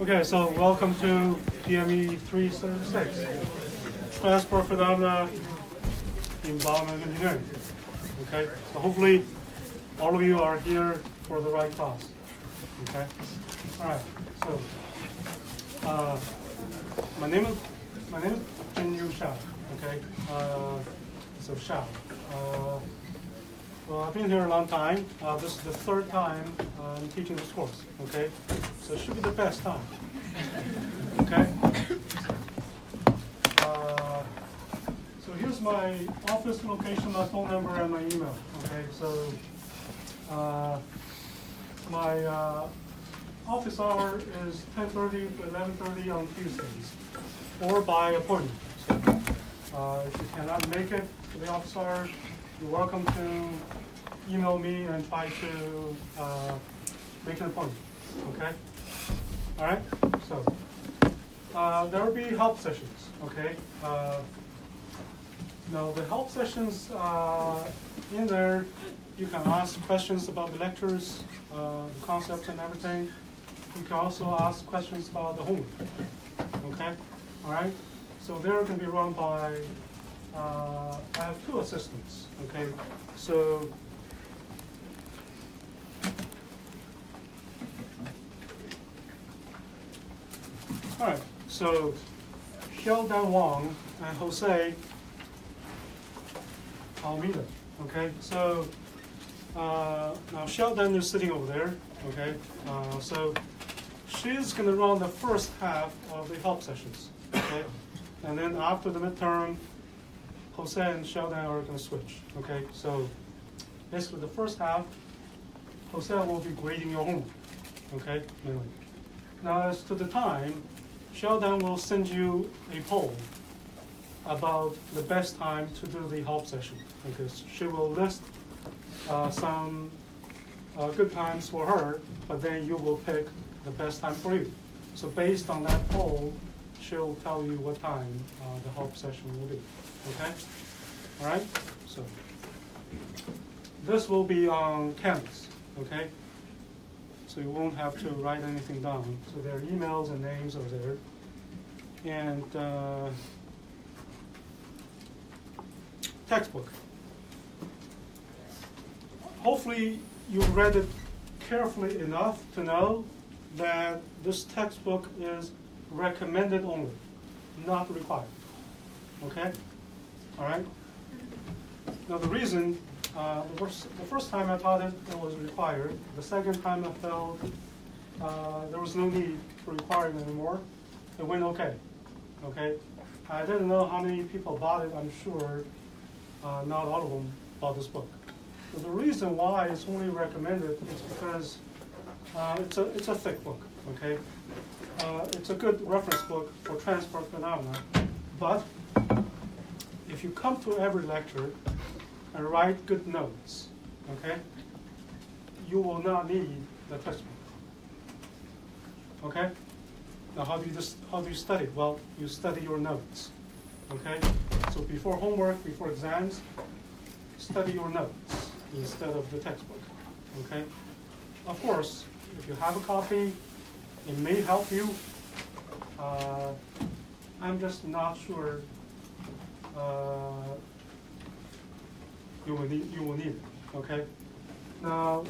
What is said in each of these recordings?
Okay, so welcome to BME 336, Transport Phenomena in Environmental Engineering. Okay, so hopefully all of you are here for the right class. Okay, all right. So my name is Jin Shao. Okay, so Shao. Well, I've been here a long time. This is the third time I'm teaching this course. Okay, so it should be the best time. Okay. So here's my office location, my phone number, and my email. Okay, so my office hour is 10:30 to 11:30 on Tuesdays, or by appointment. So if you cannot make it to the office hours, you're welcome to email me and try to make an appointment. Okay. All right. So there will be help sessions. Okay. Now the help sessions in there, you can ask questions about the lectures, the concepts, and everything. You can also ask questions about the homework. Okay. All right. So they're going to be run by. I have two assistants. Okay. So. All right, so Xiaodan Wang and Jose Almeida. Okay, so now Xiaodan is sitting over there. Okay, so she's going to run the first half of the help sessions. Okay, and then after the midterm, Jose and Xiaodan are going to switch. Okay, so basically the first half, Jose will be grading your homework. Okay, mainly. Now as to the time, Sheldon will send you a poll about the best time to do the help session, because she will list some good times for her, but then you will pick the best time for you. So based on that poll, she'll tell you what time the help session will be. Okay? All right? So this will be on Canvas. Okay? So you won't have to write anything down. So their emails and names are there. And textbook. Hopefully you read it carefully enough to know that this textbook is recommended only, not required. Okay? All right? Now the reason, the first time I taught it, it was required. The second time I felt there was no need to require it anymore. It went okay. Okay? I didn't know how many people bought it. I'm sure not all of them bought this book. So the reason why it's only recommended is because it's a thick book. Okay? It's a good reference book for transport phenomena. But if you come to every lecture and write good notes, okay, you will not need the textbook. Okay? Now, how do you study? Well, you study your notes. Okay? So before homework, before exams, study your notes instead of the textbook. Okay? Of course, if you have a copy, it may help you. I'm just not sure you will need it. Okay? Now,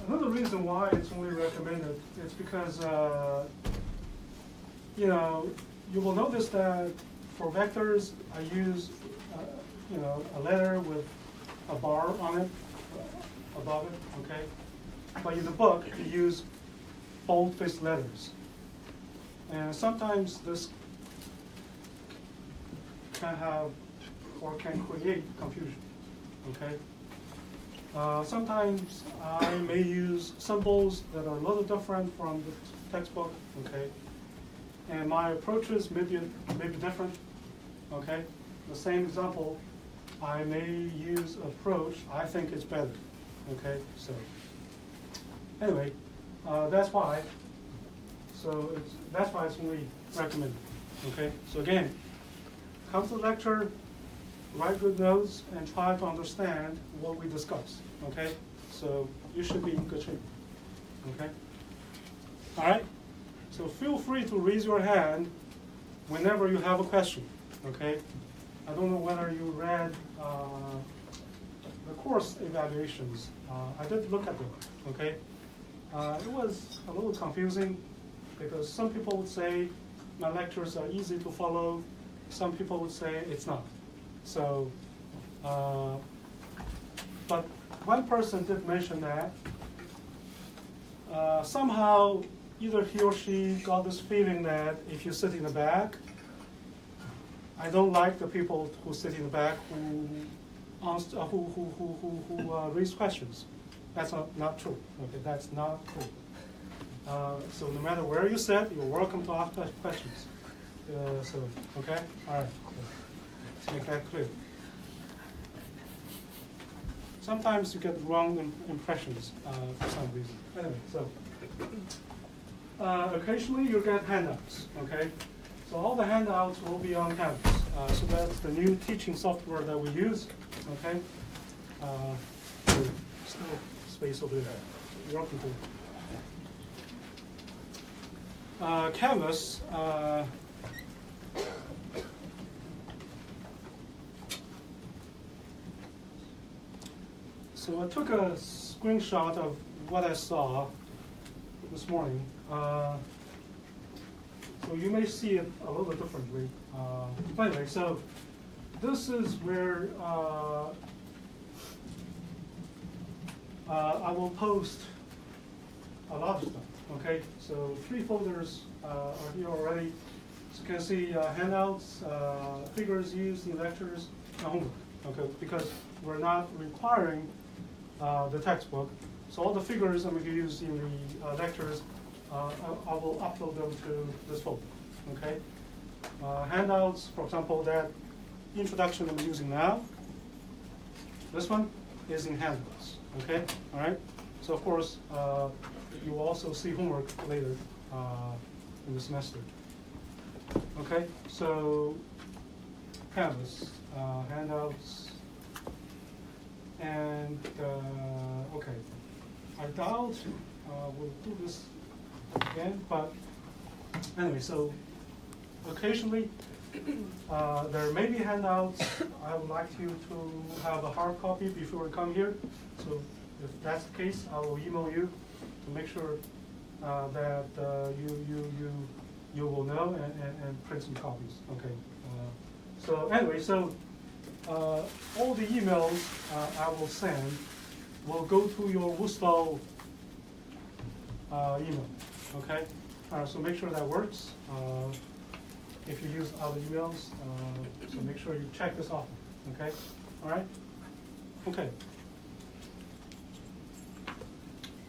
another reason why it's only recommended is because you will notice that for vectors I use a letter with a bar on it above it. Okay, but in the book you use bold-faced letters, and sometimes this can have or can create confusion. Okay. Sometimes I may use symbols that are a little different from the textbook, okay? And my approaches may be different, okay? The same example, I may use approach, I think it's better, okay? So anyway, that's why. So that's why it's only recommended, okay? So again, come to the lecture, write good notes, and try to understand what we discussed, okay? So you should be in good shape. Okay? All right? So feel free to raise your hand whenever you have a question. Okay? I don't know whether you read the course evaluations. I did look at them. Okay? It was a little confusing because some people would say my lectures are easy to follow. Some people would say it's not. So, but one person did mention that somehow either he or she got this feeling that if you sit in the back, I don't like the people who sit in the back who raise questions. That's not true. Okay, that's not true. So no matter where you sit, you're welcome to ask questions. Okay, all right. Let's make that clear. Sometimes you get wrong impressions for some reason. Anyway, so occasionally you get handouts. Okay, so all the handouts will be on Canvas. So that's the new teaching software that we use. Okay, still space over there. You're welcome to. Canvas. So I took a screenshot of what I saw this morning. So you may see it a little bit differently. Anyway, so this is where I will post a lot of stuff. Okay, so 3 folders are here already. So you can see handouts, figures used in lectures, and homework. Okay, because we're not requiring the textbook. So all the figures I'm going to use in the lectures, I will upload them to this folder. Okay. Handouts, for example, that introduction I'm using now. This one is in handouts. Okay. All right. So of course, you will also see homework later in the semester. Okay. So Canvas, handouts. And okay, I doubt we'll do this again, but anyway, so occasionally there may be handouts. I would like you to have a hard copy before you come here. So if that's the case, I will email you to make sure that you will know and print some copies. Okay. So anyway, so. All the emails I will send will go to your Wustall email. Okay, so make sure that works. If you use other emails, so make sure you check this often. Okay, all right. Okay.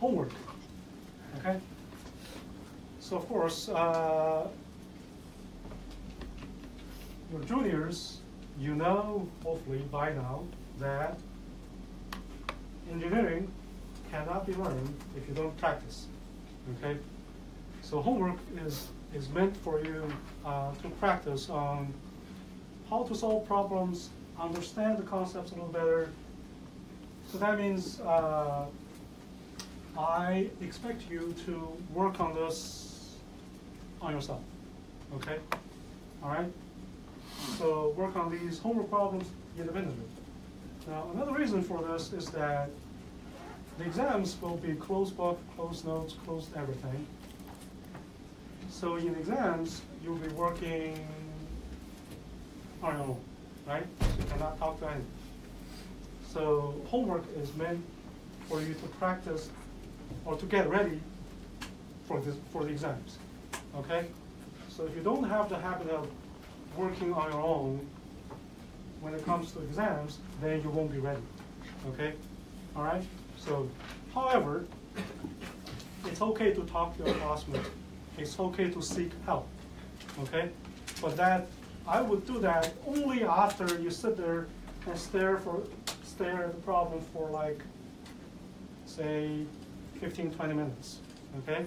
Homework. Okay. So of course, your juniors. You know, hopefully by now, that engineering cannot be learned if you don't practice. Okay? So homework is meant for you to practice on how to solve problems, understand the concepts a little better. So that means I expect you to work on this on yourself. Okay? All right? So work on these homework problems independently. Now, another reason for this is that the exams will be closed book, closed notes, closed everything. So in exams, you'll be working on your own, right? So you cannot talk to anyone. So homework is meant for you to practice or to get ready for the exams, okay? So if you don't have the habit of working on your own when it comes to exams, then you won't be ready, okay? All right? So, however, it's okay to talk to your classmates. It's okay to seek help, okay? But that, I would do that only after you sit there and stare at the problem for like, say, 15, 20 minutes, okay?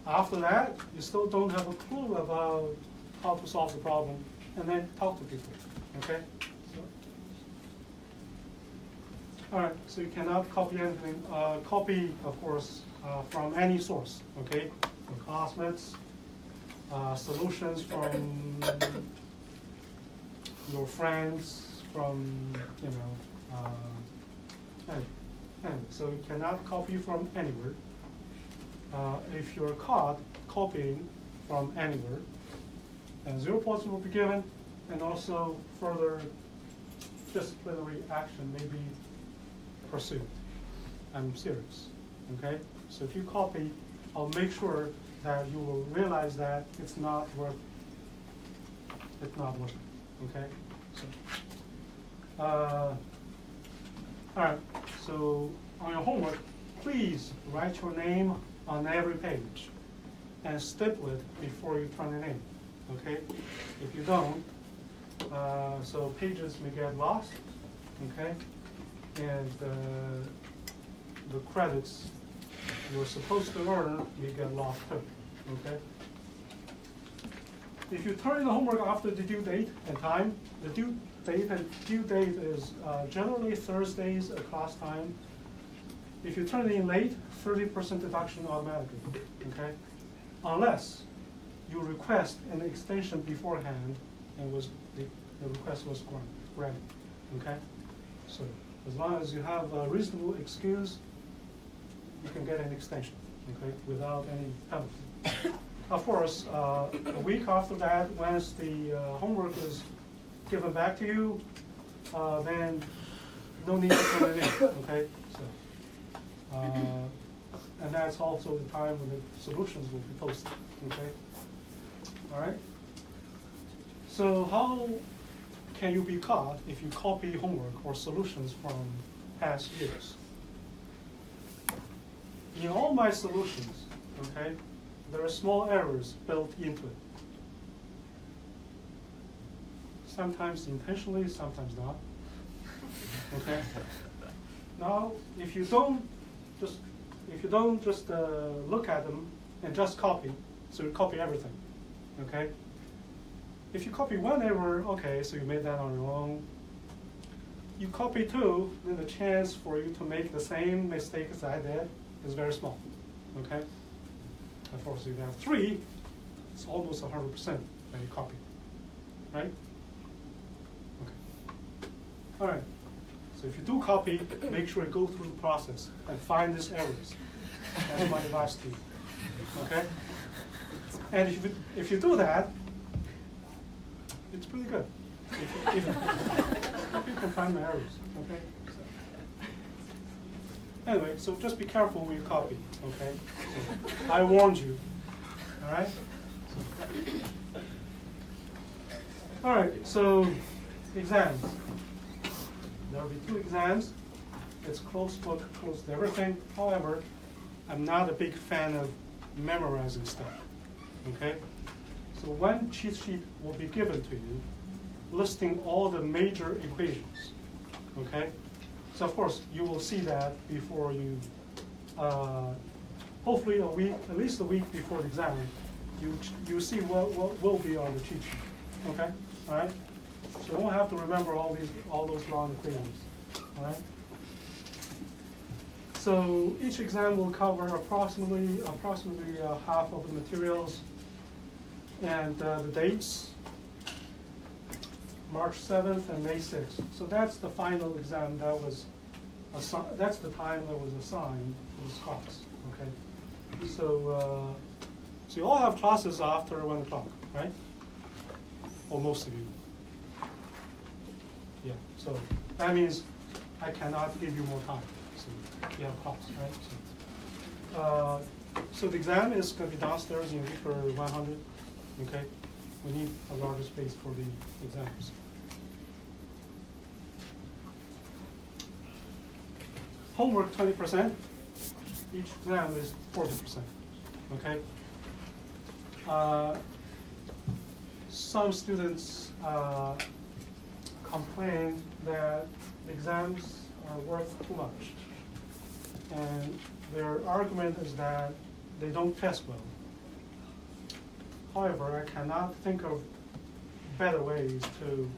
After that, you still don't have a clue about how to solve the problem, and then talk to people, okay? So, All right, so you cannot copy anything. Copy, of course, from any source, okay? From classmates, solutions from your friends, from, you know, and so you cannot copy from anywhere. If you're caught copying from anywhere, then 0 points will be given, and also further disciplinary action may be pursued. I'm serious, okay? So if you copy, I'll make sure that you will realize that it's not worth it, okay? So, all right, so on your homework, please write your name on every page and staple it before you turn it in, okay? If you don't, so pages may get lost, okay? And the credits you're supposed to earn may get lost too, okay? If you turn in the homework after the due date and time, the due date is generally Thursdays at class time. If you turn it in late, 30% deduction automatically, okay? Unless you request an extension beforehand and the request was granted, okay? So as long as you have a reasonable excuse, you can get an extension, okay, without any penalty. Of course, a week after that, once the homework is given back to you, then no need to turn it in, okay? So, and that's also the time when the solutions will be posted, okay? All right? So how can you be caught if you copy homework or solutions from past years? In all my solutions, okay, there are small errors built into it. Sometimes intentionally, sometimes not. Okay. Now, if you don't just look at them and just copy, so you copy everything. Okay. If you copy one error, okay, so you made that on your own. You copy two, then the chance for you to make the same mistake as I did is very small. Okay. Of course, if you have three, it's almost 100% that you copy, right? Okay. All right. So if you do copy, make sure you go through the process and find these errors. That's my advice to you. Okay. And if you do that, it's pretty good. If you can find the errors. Okay. Anyway, so just be careful when you copy, okay? So I warned you, all right? All right, so exams. There will be 2 exams. It's closed book, closed everything. However, I'm not a big fan of memorizing stuff, okay? So one cheat sheet will be given to you listing all the major equations, okay? So of course, you will see that before you, hopefully at least a week before the exam, you see what will be on the cheat sheet, okay? All right? So you won't have to remember all those long equations, all right? So each exam will cover approximately half of the materials, and the dates, March 7th and May 6th. So that's the final exam that was that's the time that was assigned to this class, okay? So you all have classes after 1 o'clock, right? Or most of you. Yeah, so that means I cannot give you more time. So you have class, right? So the exam is going to be downstairs in Weaver 100, okay? We need a larger space for the exams. Homework 20%, each exam is 40%, okay? Some students complain that exams are worth too much. And their argument is that they don't test well. However, I cannot think of better ways to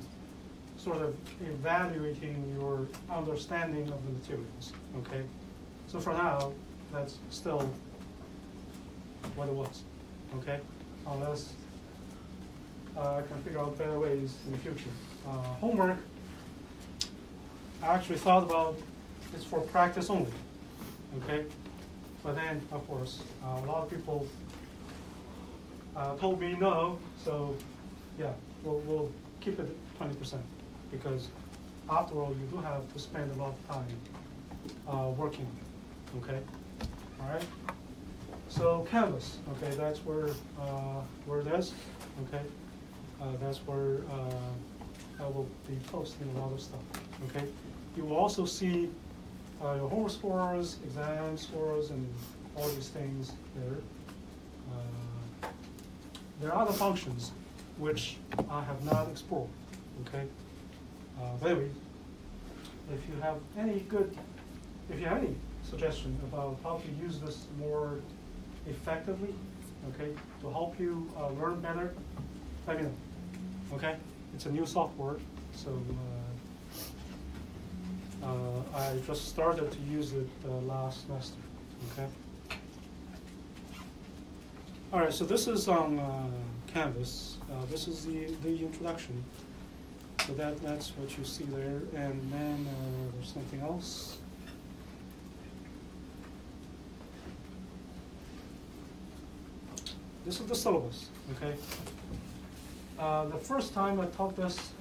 sort of evaluating your understanding of the materials, okay? So for now, that's still what it was, okay? Unless I can figure out better ways in the future. Homework, I actually thought about it's for practice only, okay? But then, of course, a lot of people told me no, so yeah, we'll keep it at 20% because after all, you do have to spend a lot of time working, okay? All right? So Canvas, okay, that's where it is, okay? That's where I will be posting a lot of stuff, okay? You will also see your homework scores, exam scores, and all these things there. There are other functions which I have not explored, okay? But anyway, if you have any suggestion about how to use this more effectively, okay, to help you learn better, let me know, okay? It's a new software, so I just started to use it last semester, okay? All right, so this is on Canvas. This is the introduction. So that's what you see there, and then there's something else. This is the syllabus, okay? The first time I taught this,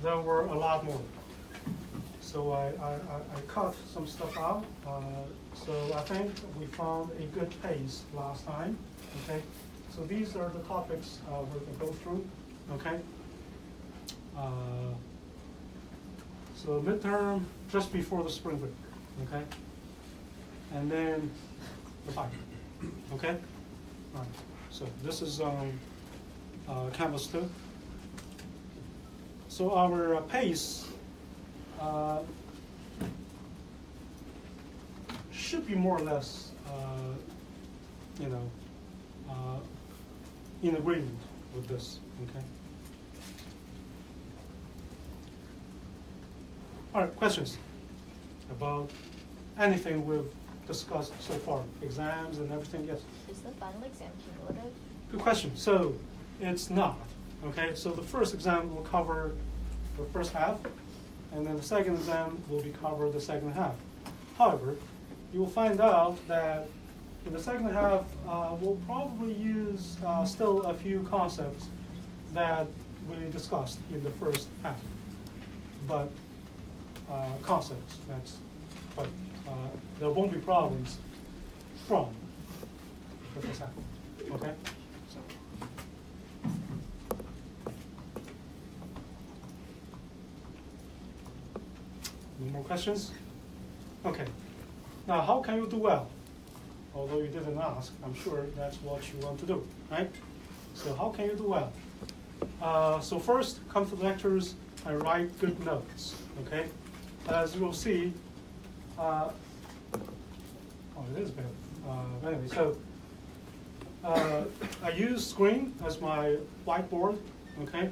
there were a lot more. So I cut some stuff out. So I think we found a good pace last time, okay? So these are the topics we're going to go through, okay? So midterm, just before the spring break, okay? And then the final, okay? All right, so this is Canvas 2. So our pace should be more or less, in agreement with this, okay? All right, questions about anything we've discussed so far, exams and everything, yes? Is the final exam cumulative? Good question. So it's not, okay? So the first exam will cover the first half, and then the second exam will be cover the second half. However, you will find out that in the second half, we'll probably use still a few concepts that we discussed in the first half, but concepts, but there won't be problems from the first half, okay? So. Any more questions? Okay. Now, how can you do well? Although you didn't ask, I'm sure that's what you want to do, right? So how can you do well? So first, come to the lectures and write good notes, okay? As you will see, oh, it is better. Anyway, so I use screen as my whiteboard, okay?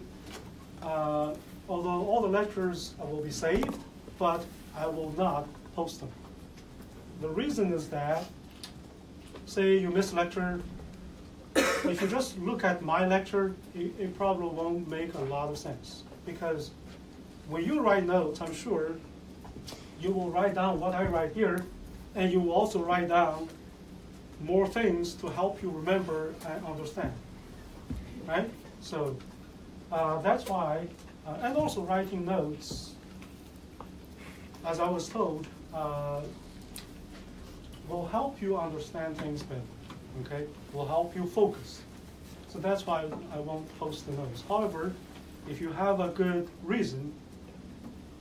Although all the lectures will be saved, but I will not post them. The reason is that, say you miss a lecture, if you just look at my lecture, it probably won't make a lot of sense. Because when you write notes, I'm sure you will write down what I write here, and you will also write down more things to help you remember and understand, right? So that's why, and also writing notes, as I was told, will help you understand things better, okay? Will help you focus. So that's why I won't post the notes. However, if you have a good reason,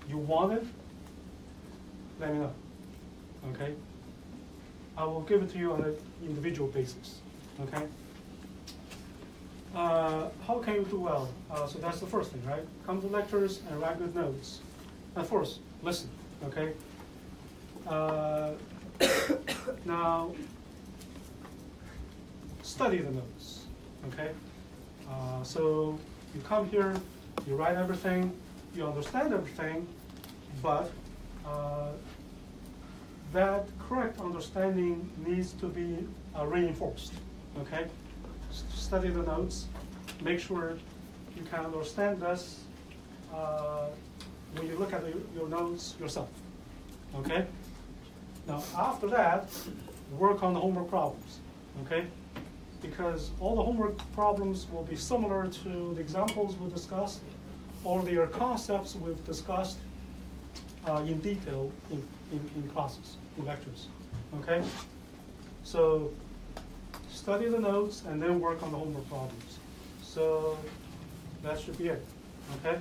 you want it, let me know, okay? I will give it to you on an individual basis, okay? How can you do well? So that's the first thing, right? Come to lectures and write good notes. And first, listen, okay? Now, study the notes, okay? So you come here, you write everything, you understand everything, but that correct understanding needs to be reinforced, okay? Study the notes, make sure you can understand this when you look at your notes yourself, okay? Now, after that, work on the homework problems, okay? Because all the homework problems will be similar to the examples we discussed, or their concepts we've discussed in detail in classes, in lectures, okay? So study the notes and then work on the homework problems. So that should be it, okay?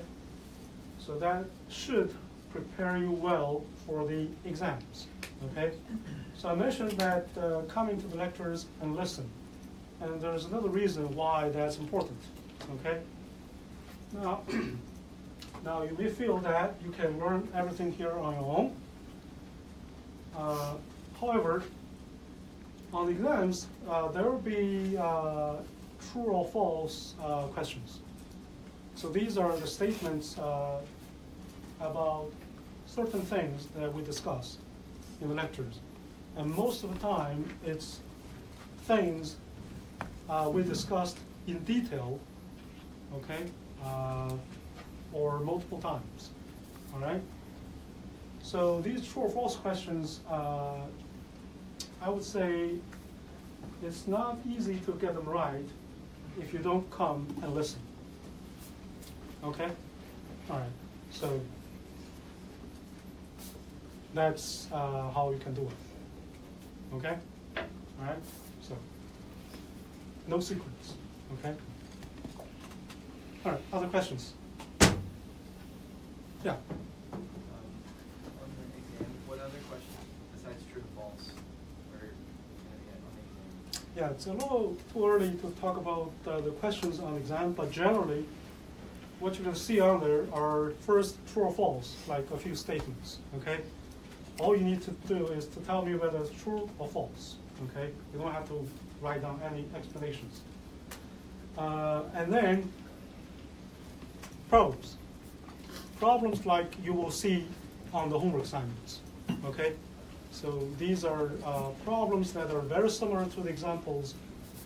So that should prepare you well for the exams, okay? So I mentioned that coming to the lectures and listen. And there's another reason why that's important, okay? Now, now you may feel that you can learn everything here on your own. However, on the exams, there will be true or false questions. So these are the statements about certain things that we discuss in the lectures. And most of the time, it's things we discussed in detail, okay, or multiple times, all right? So these true or false questions, I would say it's not easy to get them right if you don't come and listen, okay? All right, so that's how you can do it, okay? All right, so no secrets, okay? All right, other questions? Yeah. On the exam, what other questions besides true and false are you going to get on the exam? Yeah, it's a little too early to talk about the questions on the exam, but generally, what you're going to see on there are first true or false, like a few statements, okay? All you need to do is to tell me whether it's true or false, okay? You don't have to write down any explanations. And then problems. Problems like you will see on the homework assignments, okay? So these are problems that are very similar to the examples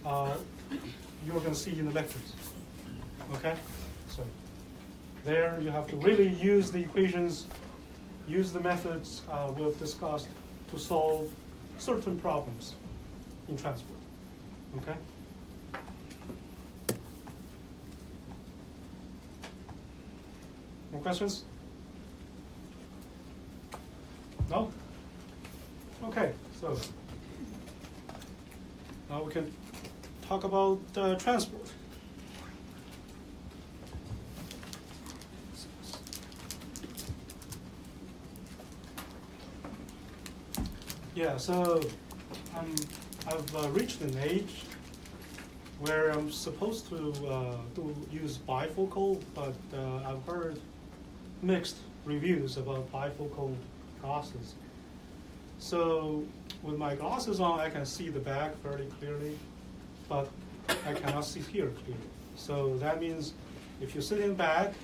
you're going to see in the lectures, okay? So there you have to really use the equations, use the methods we've discussed to solve certain problems in transport, okay? More questions? No? Okay, so now we can talk about transport. Yeah, so I've reached an age where I'm supposed to use bifocal, but I've heard mixed reviews about bifocal glasses. So with my glasses on, I can see the back fairly clearly, but I cannot see here clearly. So that means if you sit in back,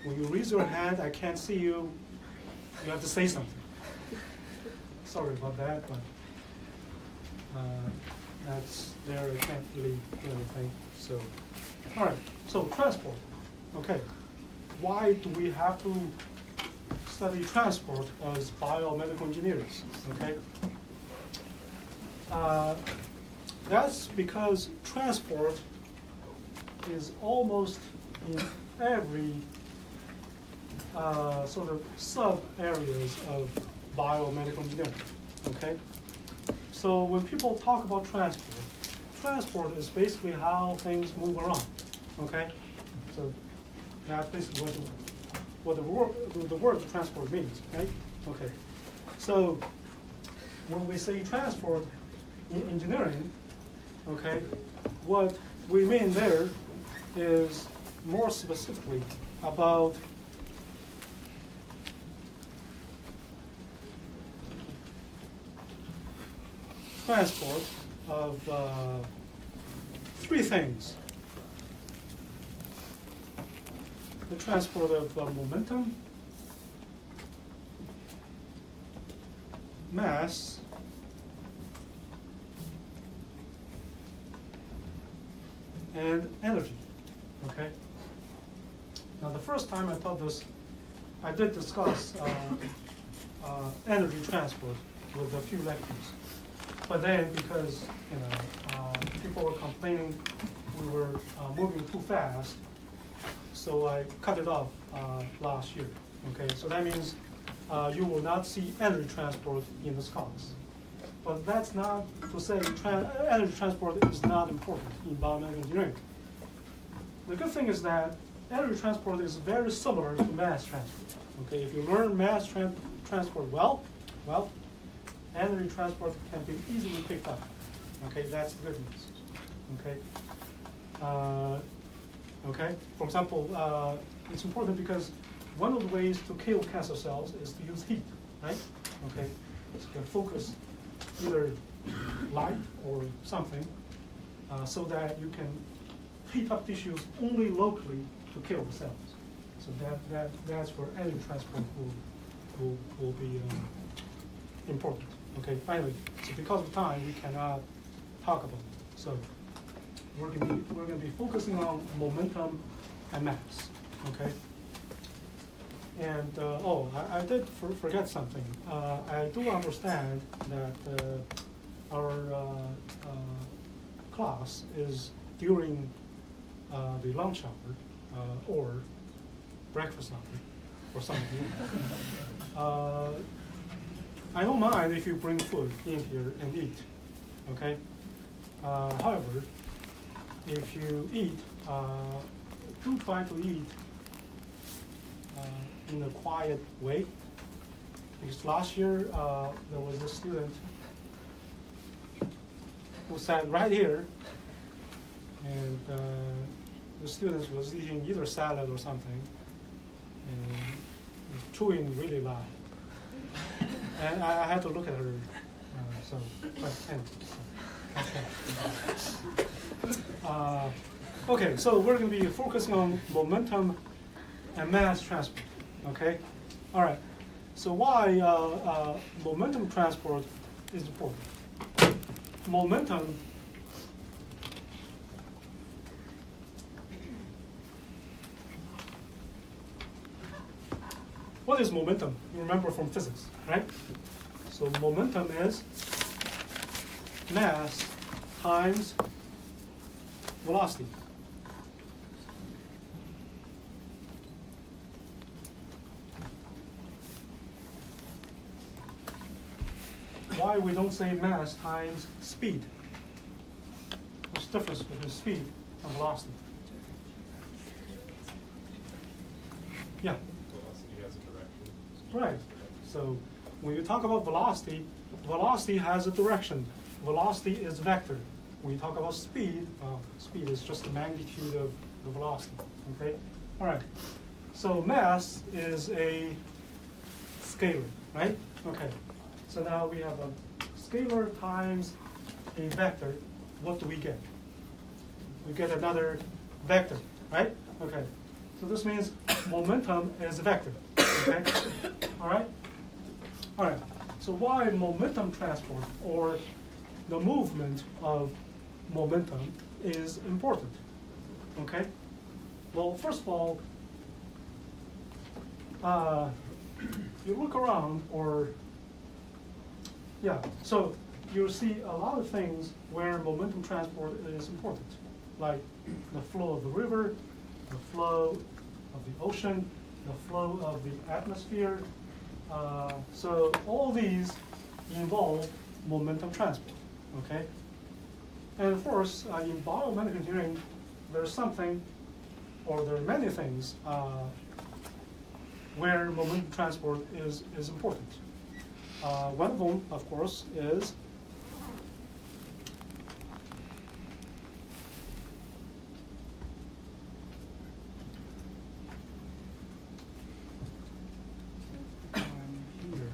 when you raise your hand, I can't see you. You have to say something. Sorry about that, but that's there. I can't really do anything. So, all right. So transport. Okay. Why do we have to study transport as biomedical engineers? Okay. That's because transport is almost in every sort of sub-areas of biomedical engineering, okay? So when people talk about transport is basically how things move around, okay? So that's basically what the word transport means, right? Okay. So when we say transport in engineering, okay, what we mean there is more specifically about transport of three things. the transport of momentum, mass, and energy. Okay. Now, the first time I taught this, I did discuss energy transport with a few lectures. But then, because people were complaining we were moving too fast, so I cut it off last year. Okay, so that means you will not see energy transport in this class. But that's not to say energy transport is not important in biomedical engineering. The good thing is that energy transport is very similar to mass transport. Okay, if you learn mass transport well, energy transport can be easily picked up. Okay, that's the good news. Okay. Okay. For example, it's important because one of the ways to kill cancer cells is to use heat, right? Okay. So you can focus either light or something so that you can heat up tissues only locally to kill the cells. So that's where energy transport will be important. Okay, finally, so because of time, we cannot talk about it. So we're going to be focusing on momentum and mass. Okay. And I did forget something. I do understand that our class is during the lunch hour or breakfast hour or something. I don't mind if you bring food in here and eat, okay? However, if you eat, do try to eat in a quiet way. Because last year there was a student who sat right here, and the student was eating either salad or something, and was chewing really loud. And I had to look at her, but anyway. Okay, so we're going to be focusing on momentum and mass transport. Okay, all right. So why momentum transport is important? Momentum What is momentum? You remember from physics, right? So momentum is mass times velocity. Why we don't say mass times speed? What's the difference between speed and velocity? Yeah. Velocity has a direction. Right. So when you talk about velocity, velocity has a direction. Velocity is vector. When you talk about speed, speed is just the magnitude of the velocity. Okay? All right. So mass is a scalar, right? Okay. So now we have a scalar times a vector. What do we get? We get another vector, right? Okay. So this means momentum is a vector. Okay? All right? All right. So why momentum transport, or the movement of momentum, is important? Okay? Well, first of all, you look around, so you'll see a lot of things where momentum transport is important, like the flow of the river, the flow of the ocean, the flow of the atmosphere. So all these involve momentum transport, okay? And of course, in biomedical engineering, there's something, or there are many things where momentum transport is important. One of them, of course, is here.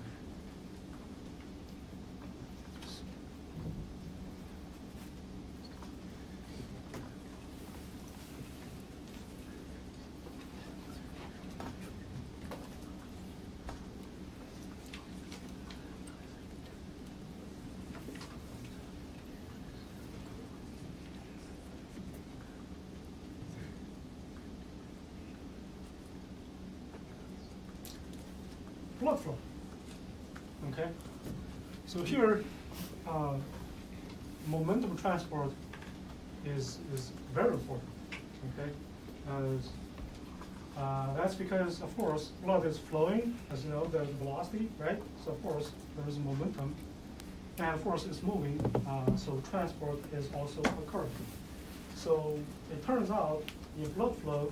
blood flow. Okay? So here, momentum transport is very important. Okay? That's because, of course, blood is flowing, as you know, there's velocity, right? So of course, there is momentum, and of course, it's moving, so transport is also occurring. So it turns out in blood flow,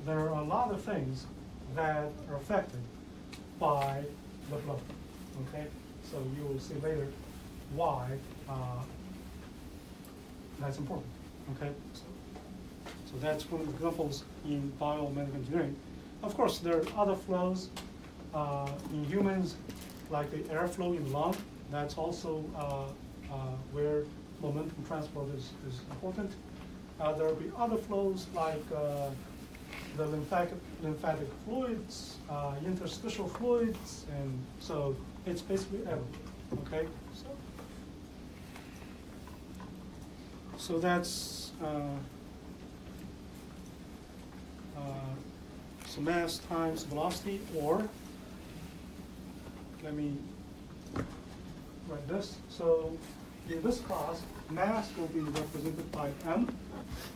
there are a lot of things that are affected by the blood. Okay, so you will see later why that's important. Okay, so that's one of the examples in biomedical engineering. Of course, there are other flows in humans, like the airflow in the lung. That's also where momentum transport is important. There will be other flows like the lymphatic fluids, interstitial fluids, and so it's basically everywhere. Okay, so that's so mass times velocity, or let me write this. So in this class, mass will be represented by m.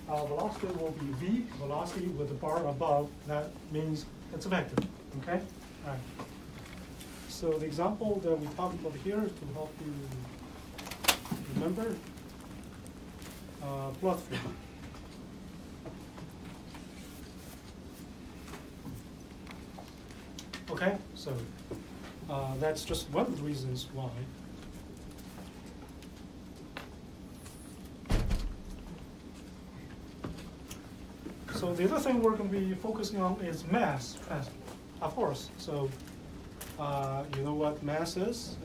Velocity will be v, velocity with the bar above. That means it's a vector. Okay? All right. So the example that we talked about here to help you remember, blood flow. Okay, so that's just one of the reasons why. So the other thing we're going to be focusing on is mass transport, of course. So you know what mass is?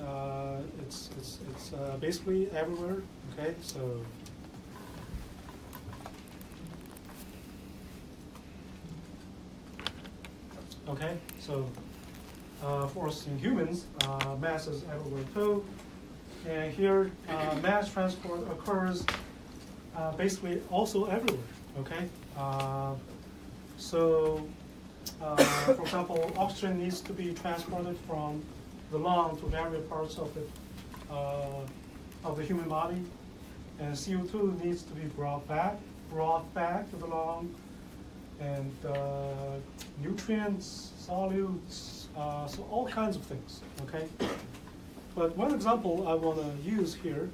It's basically everywhere. Okay, so of course in humans, mass is everywhere too. And here, mass transport occurs basically also everywhere. Okay. For example, oxygen needs to be transported from the lung to various parts of the human body, and CO2 needs to be brought back to the lung, and nutrients, solutes, so all kinds of things. Okay, but one example I want to use here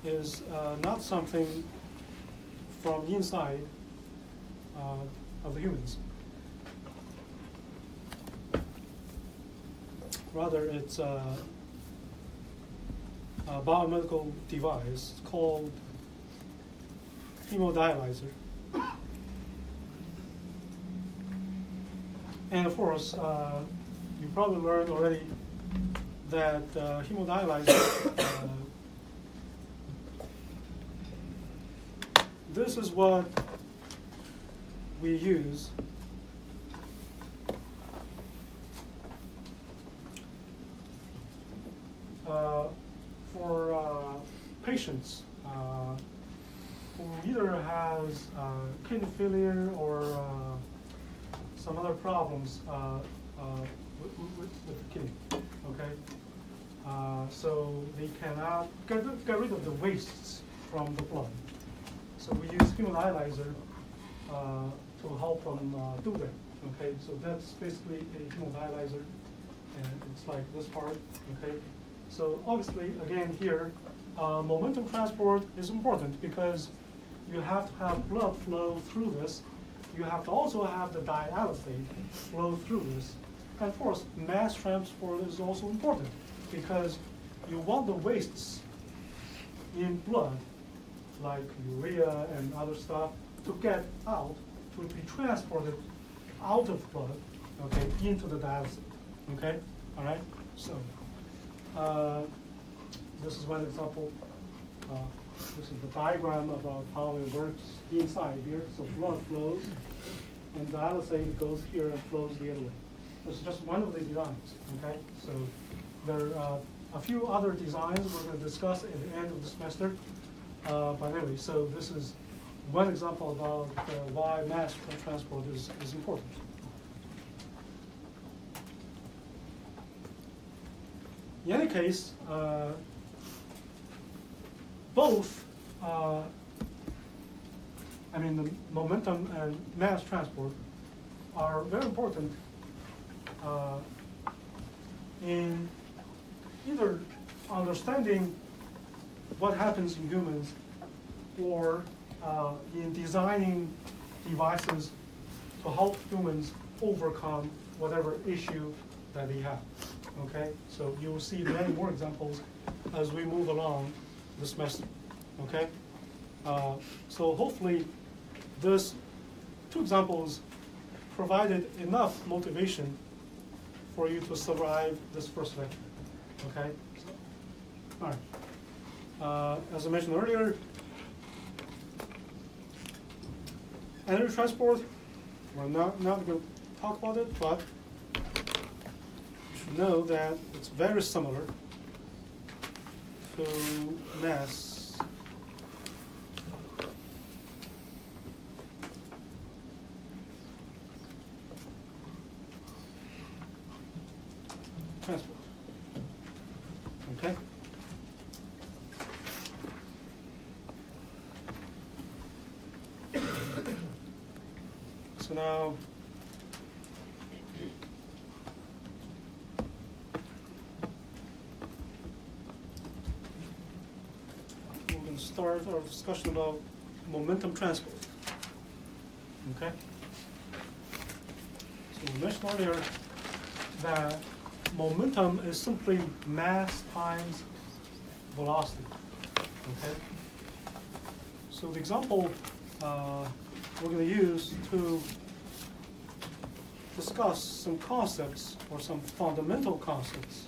is not something from the inside of the humans. Rather, it's a biomedical device called hemodialyzer. And of course, you probably learned already that hemodialyzer, this is what we use for patients who either has kidney failure or some other problems with the kidney. Okay, so they cannot get rid of the wastes from the blood. So we use hemodialyzer to help them do that. Okay, so that's basically a hemodialyzer, and it's like this part. Okay, so obviously, again here, momentum transport is important because you have to have blood flow through this. You have to also have the dialysate flow through this. And of course, mass transport is also important because you want the wastes in blood, like urea and other stuff, to get out, to be transported out of blood, okay, into the dialysate. Okay, all right. So this is one example. This is the diagram about how it works inside here. So blood flows, and dialysate goes here and flows the other way. This is just one of the designs. Okay, so there are a few other designs we're going to discuss at the end of the semester. But anyway, so this is one example about why mass transport is important. in any case, both, the momentum and mass transport are very important in either understanding what happens in humans or in designing devices to help humans overcome whatever issue that they have. Okay, so you will see many more examples as we move along this semester. Okay, so hopefully those two examples provided enough motivation for you to survive this first lecture. Okay, so, all right. As I mentioned earlier, energy transport, we're not going to talk about it, but you should know that it's very similar to mass transport. Okay? So now, we're going to start our discussion about momentum transport. Okay? So we mentioned earlier that momentum is simply mass times velocity. Okay? So the example we're going to use to discuss some concepts or some fundamental concepts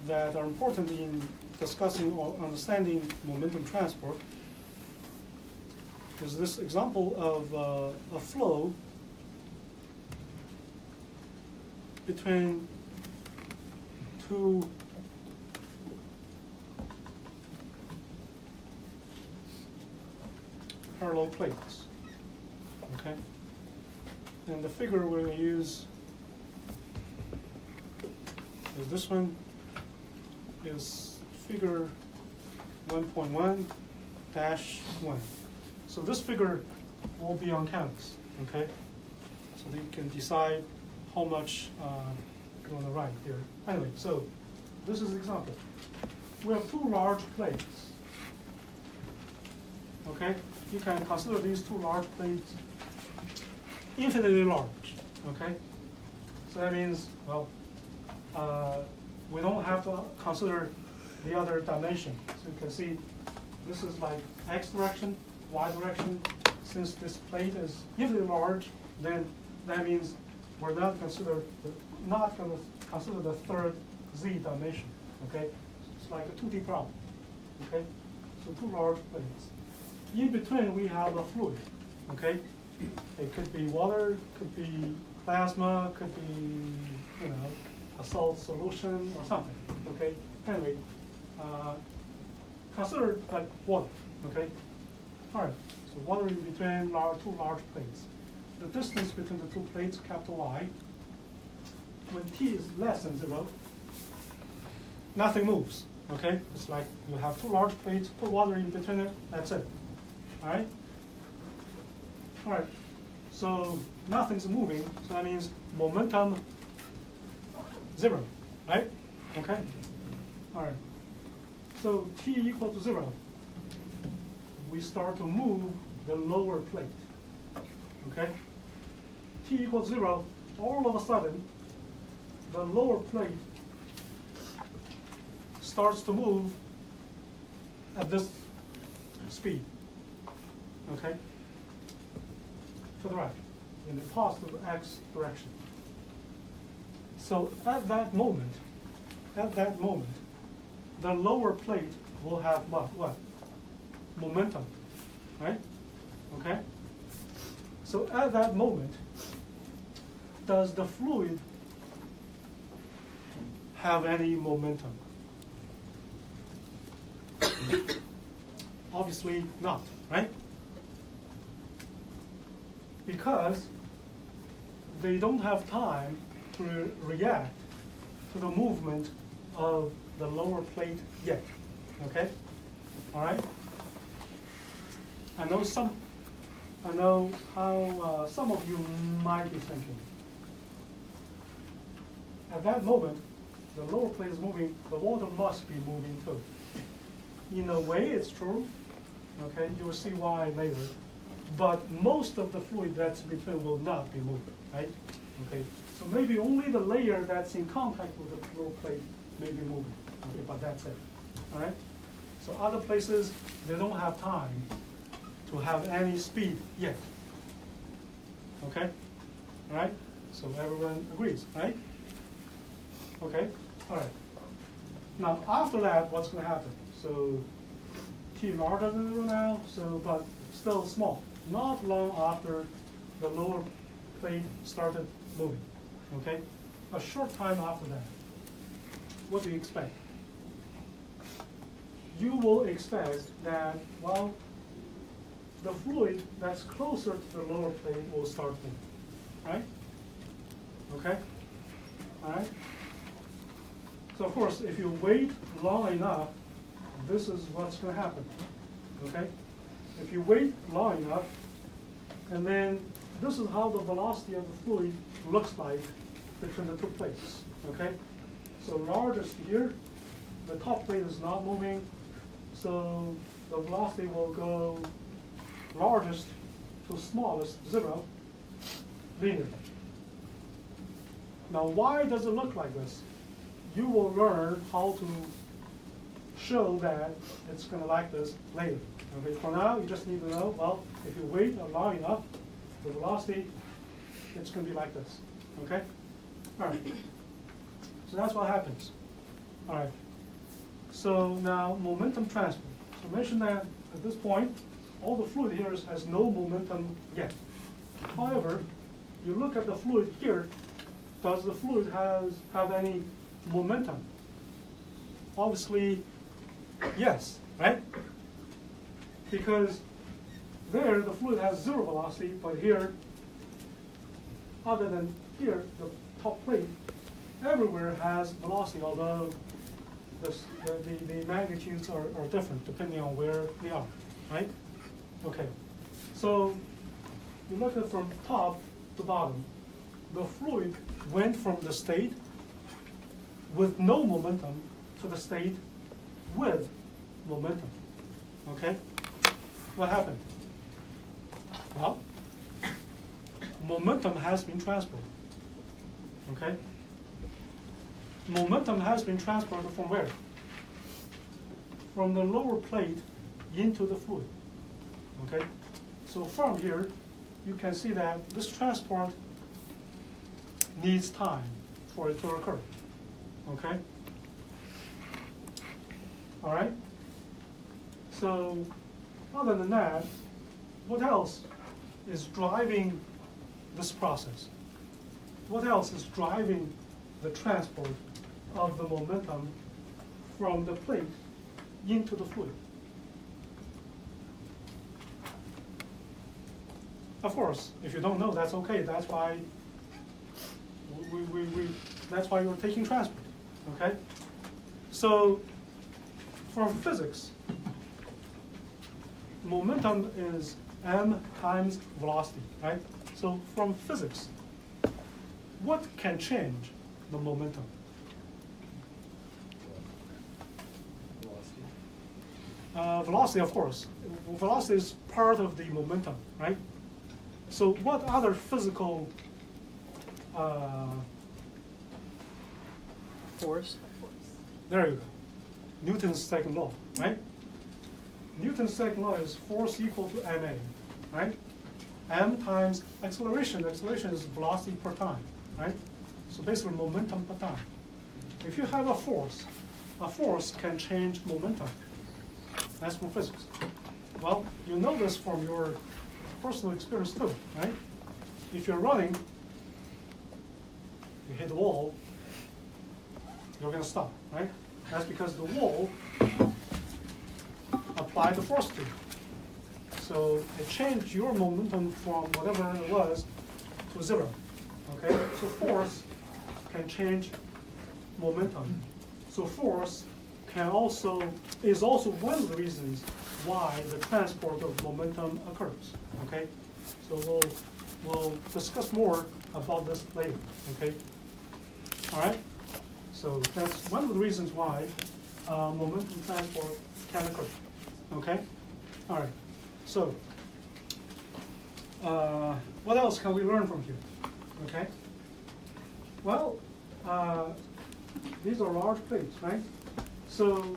that are important in discussing or understanding momentum transport is this example of a flow between two parallel plates. Okay? And the figure we're going to use is this one, is figure 1.1-1. So this figure will be on canvas, okay? So you can decide how much you want to write here. Anyway, so this is an example. We have two large plates, okay? You can consider these two large plates infinitely large, okay? So that means, well, we don't have to consider the other dimension. So you can see this is like x direction, y direction. Since this plate is infinitely large, then that means we're not going to consider the third z dimension, okay? It's like a 2D problem, okay? So two large plates. In between, we have a fluid, okay? It could be water, could be plasma, could be, a salt solution or something, okay? Anyway, consider like water, okay? All right, so water in between two large plates. The distance between the two plates, capital Y, when t is less than 0, nothing moves, okay? It's like you have two large plates, put water in between it, that's it, all right? All right, so nothing's moving, so that means momentum 0, right? Okay? All right, so t equal to 0, we start to move the lower plate, okay? T equals 0, all of a sudden, the lower plate starts to move at this speed, okay? To the right, in the positive x direction. So at that moment, the lower plate will have what? Momentum, right? Okay? So at that moment, does the fluid have any momentum? Obviously not, right? Because they don't have time to react to the movement of the lower plate yet. Okay? All right? I know how some of you might be thinking. At that moment, the lower plate is moving, the water must be moving too. In a way, it's true. Okay, you will see why later. But most of the fluid that's between will not be moving, right? Okay, so maybe only the layer that's in contact with the lower plate may be moving. Okay, but that's it. All right. So other places they don't have time to have any speed yet. Okay, all right. So everyone agrees, right? Okay, all right. Now after that, what's going to happen? So T larger than 0 now, so but still small. Not long after the lower plate started moving. Okay, a short time after that. What do you expect? You will expect that, well, the fluid that's closer to the lower plate will start moving, right? Okay, all right. So of course, if you wait long enough, this is what's going to happen, okay? If you wait long enough, and then this is how the velocity of the fluid looks like between the two plates, okay? So largest here, the top plate is not moving, so the velocity will go largest to smallest, 0, linearly. Now why does it look like this? You will learn how to show that it's going to like this later. Okay, for now, you just need to know, well, if you wait long enough, the velocity, it's going to be like this. Okay? All right. So that's what happens. All right. So now, momentum transfer. So mention that at this point, all the fluid here has no momentum yet. However, you look at the fluid here, does the fluid have any momentum? Obviously, yes, right? Because there the fluid has 0 velocity, but here, other than here, the top plate, everywhere has velocity, although the magnitudes are different depending on where they are, right? Okay, so you look at from top to bottom, the fluid went from the state with no momentum to the state with momentum. Okay? What happened? Well, momentum has been transferred. Okay? Momentum has been transferred from where? From the lower plate into the fluid. Okay? So from here, you can see that this transport needs time for it to occur. Okay? All right? So, other than that, what else is driving this process? What else is driving the transport of the momentum from the plate into the fluid? Of course, if you don't know, that's okay. That's why that's why you're taking transport. Okay? So, from physics, momentum is m times velocity, right? So from physics, what can change the momentum? Velocity, of course. Velocity is part of the momentum, right? So what other physical Force. There you go. Newton's second law, right? Newton's second law is force equal to ma, right? M times acceleration. Acceleration is velocity per time, right? So basically momentum per time. If you have a force can change momentum. That's from physics. Well, you know this from your personal experience too, right? If you're running, you hit the wall, you're going to stop, right? That's because the wall applied the force to you. So it changed your momentum from whatever it was to 0. Okay? So force can change momentum. So force is also one of the reasons why the transport of momentum occurs. Okay, so we'll discuss more about this later. Okay, all right. So that's one of the reasons why momentum transport can occur. Okay, all right. So what else can we learn from here? Okay. Well, these are large plates, right? So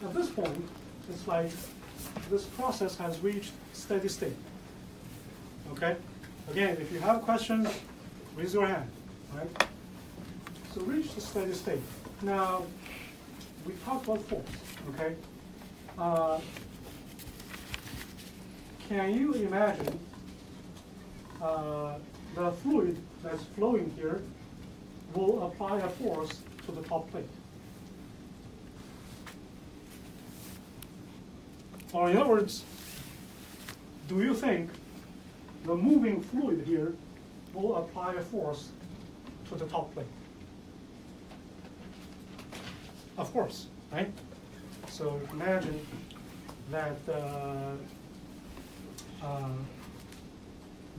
at this point, it's like this process has reached steady state. Okay? Again, if you have questions, raise your hand, right? So reach the steady state. Now, we talked about force, okay? Can you imagine the fluid that's flowing here will apply a force to the top plate? Or in other words, do you think the moving fluid here will apply a force to the top plate? Of course, right? So imagine that the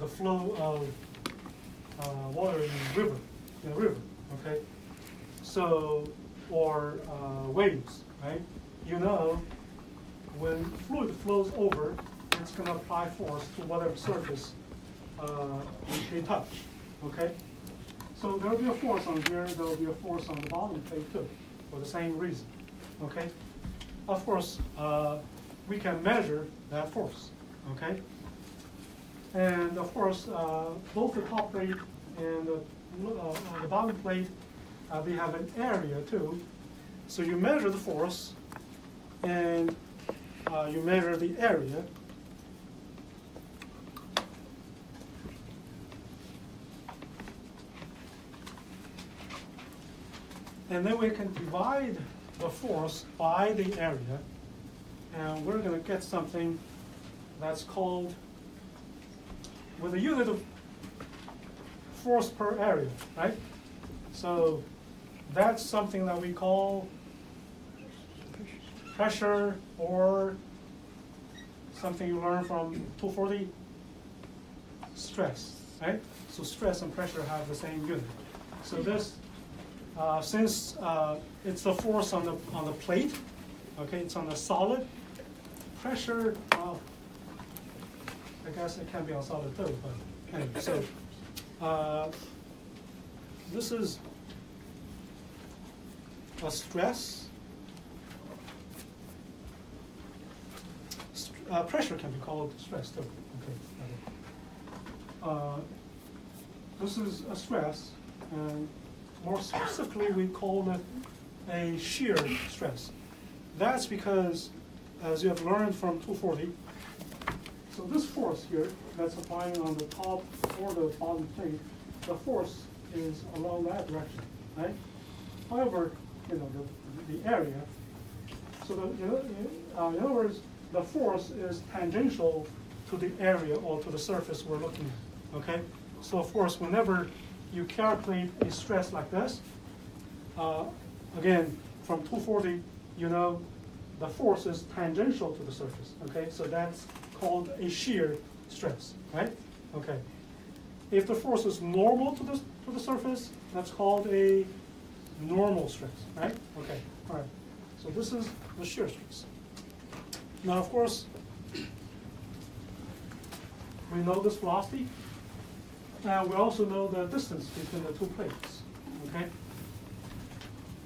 flow of water in a river, okay? So, or waves, right? You know, when fluid flows over, it's going to apply force to whatever surface they touch, okay? So there will be a force on here, there will be a force on the bottom plate too, for the same reason, okay? Of course, we can measure that force, okay? And of course, both the top plate and the bottom plate, they have an area too. So you measure the force, and you measure the area. And then we can divide the force by the area, and we're going to get something that's called, with a unit of force per area, right? So that's something that we call pressure, or something you learn from 240, stress, right? So stress and pressure have the same unit. So this, since it's the force on the plate, okay, it's on the solid. Pressure, well, I guess it can be on solid too, but anyway. So this is a stress. Pressure can be called stress too. Okay. This is a stress, and more specifically, we call it a shear stress. That's because, as you have learned from 240, so this force here that's applying on the top or the bottom plate, the force is along that direction, right? However, you know, the area, so in other words, the force is tangential to the area or to the surface we're looking at, okay? So of course, whenever you calculate a stress like this, again, from 240, you know, the force is tangential to the surface, okay? So that's called a shear stress, right? Okay. If the force is normal to the surface, that's called a normal stress, right? Okay, all right. So this is the shear stress. Now, of course, we know this velocity, and we also know the distance between the two plates, okay?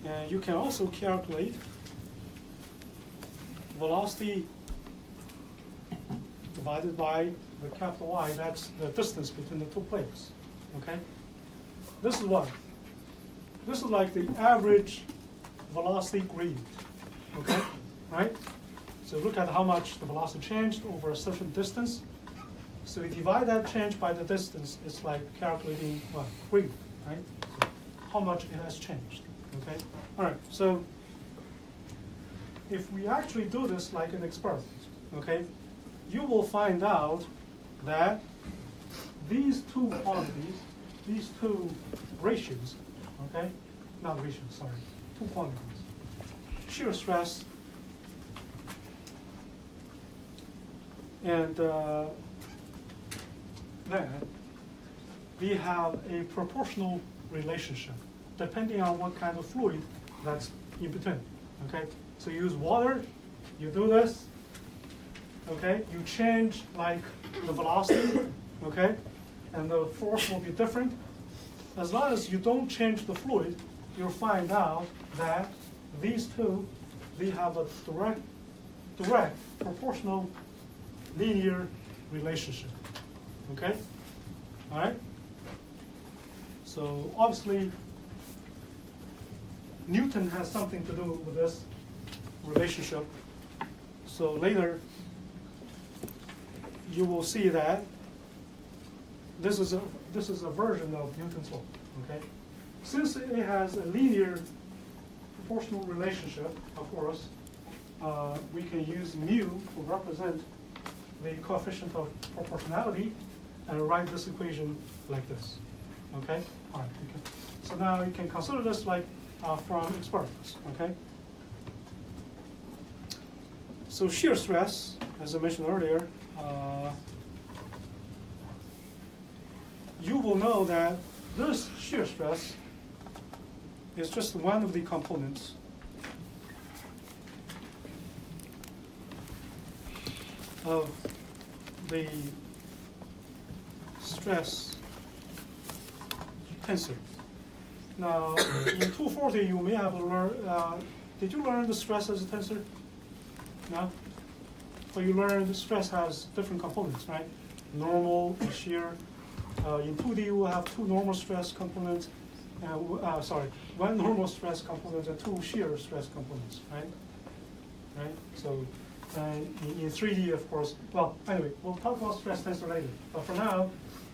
And you can also calculate velocity divided by the capital Y, that's the distance between the two plates, okay? This is what? This is like the average velocity gradient, okay, right? So look at how much the velocity changed over a certain distance. So we divide that change by the distance, it's like calculating what? Gradient, right? So how much it has changed, okay? All right, so if we actually do this like an experiment, okay, you will find out that these two quantities, these two ratios, okay, not ratios, sorry, two quantities, shear stress, and then we have a proportional relationship depending on what kind of fluid that's in between. Okay, so you use water, you do this. Okay, you change like the velocity. Okay, and the force will be different. As long as you don't change the fluid, you'll find out that these two, they have a direct proportional linear relationship. Okay? All right? So obviously, Newton has something to do with this relationship. So later, you will see that this is a version of Newton's law. Okay? Since it has a linear proportional relationship, of course, we can use mu to represent the coefficient of proportionality and write this equation like this. Okay? All right. Okay. So now you can consider this like from experiments. Okay? So shear stress, as I mentioned earlier, you will know that this shear stress is just one of the components of the stress tensor. Now, in 240, you may have learned, did you learn the stress as a tensor? No? So you learned the stress has different components, right? Normal and shear. In 2D, you will have two normal stress components, one normal stress component and two shear stress components, right? Right? So in 3D, of course, well, anyway, we'll talk about stress tensor later. But for now,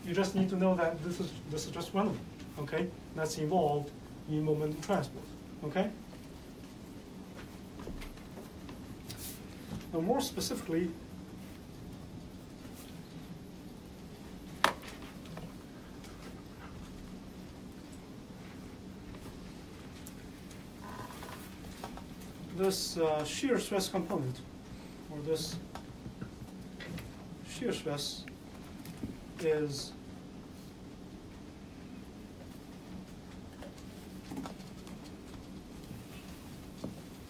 you just need to know that this is just one of them, okay? That's involved in momentum transport, okay? Now, more specifically, this shear stress component, or this shear stress, is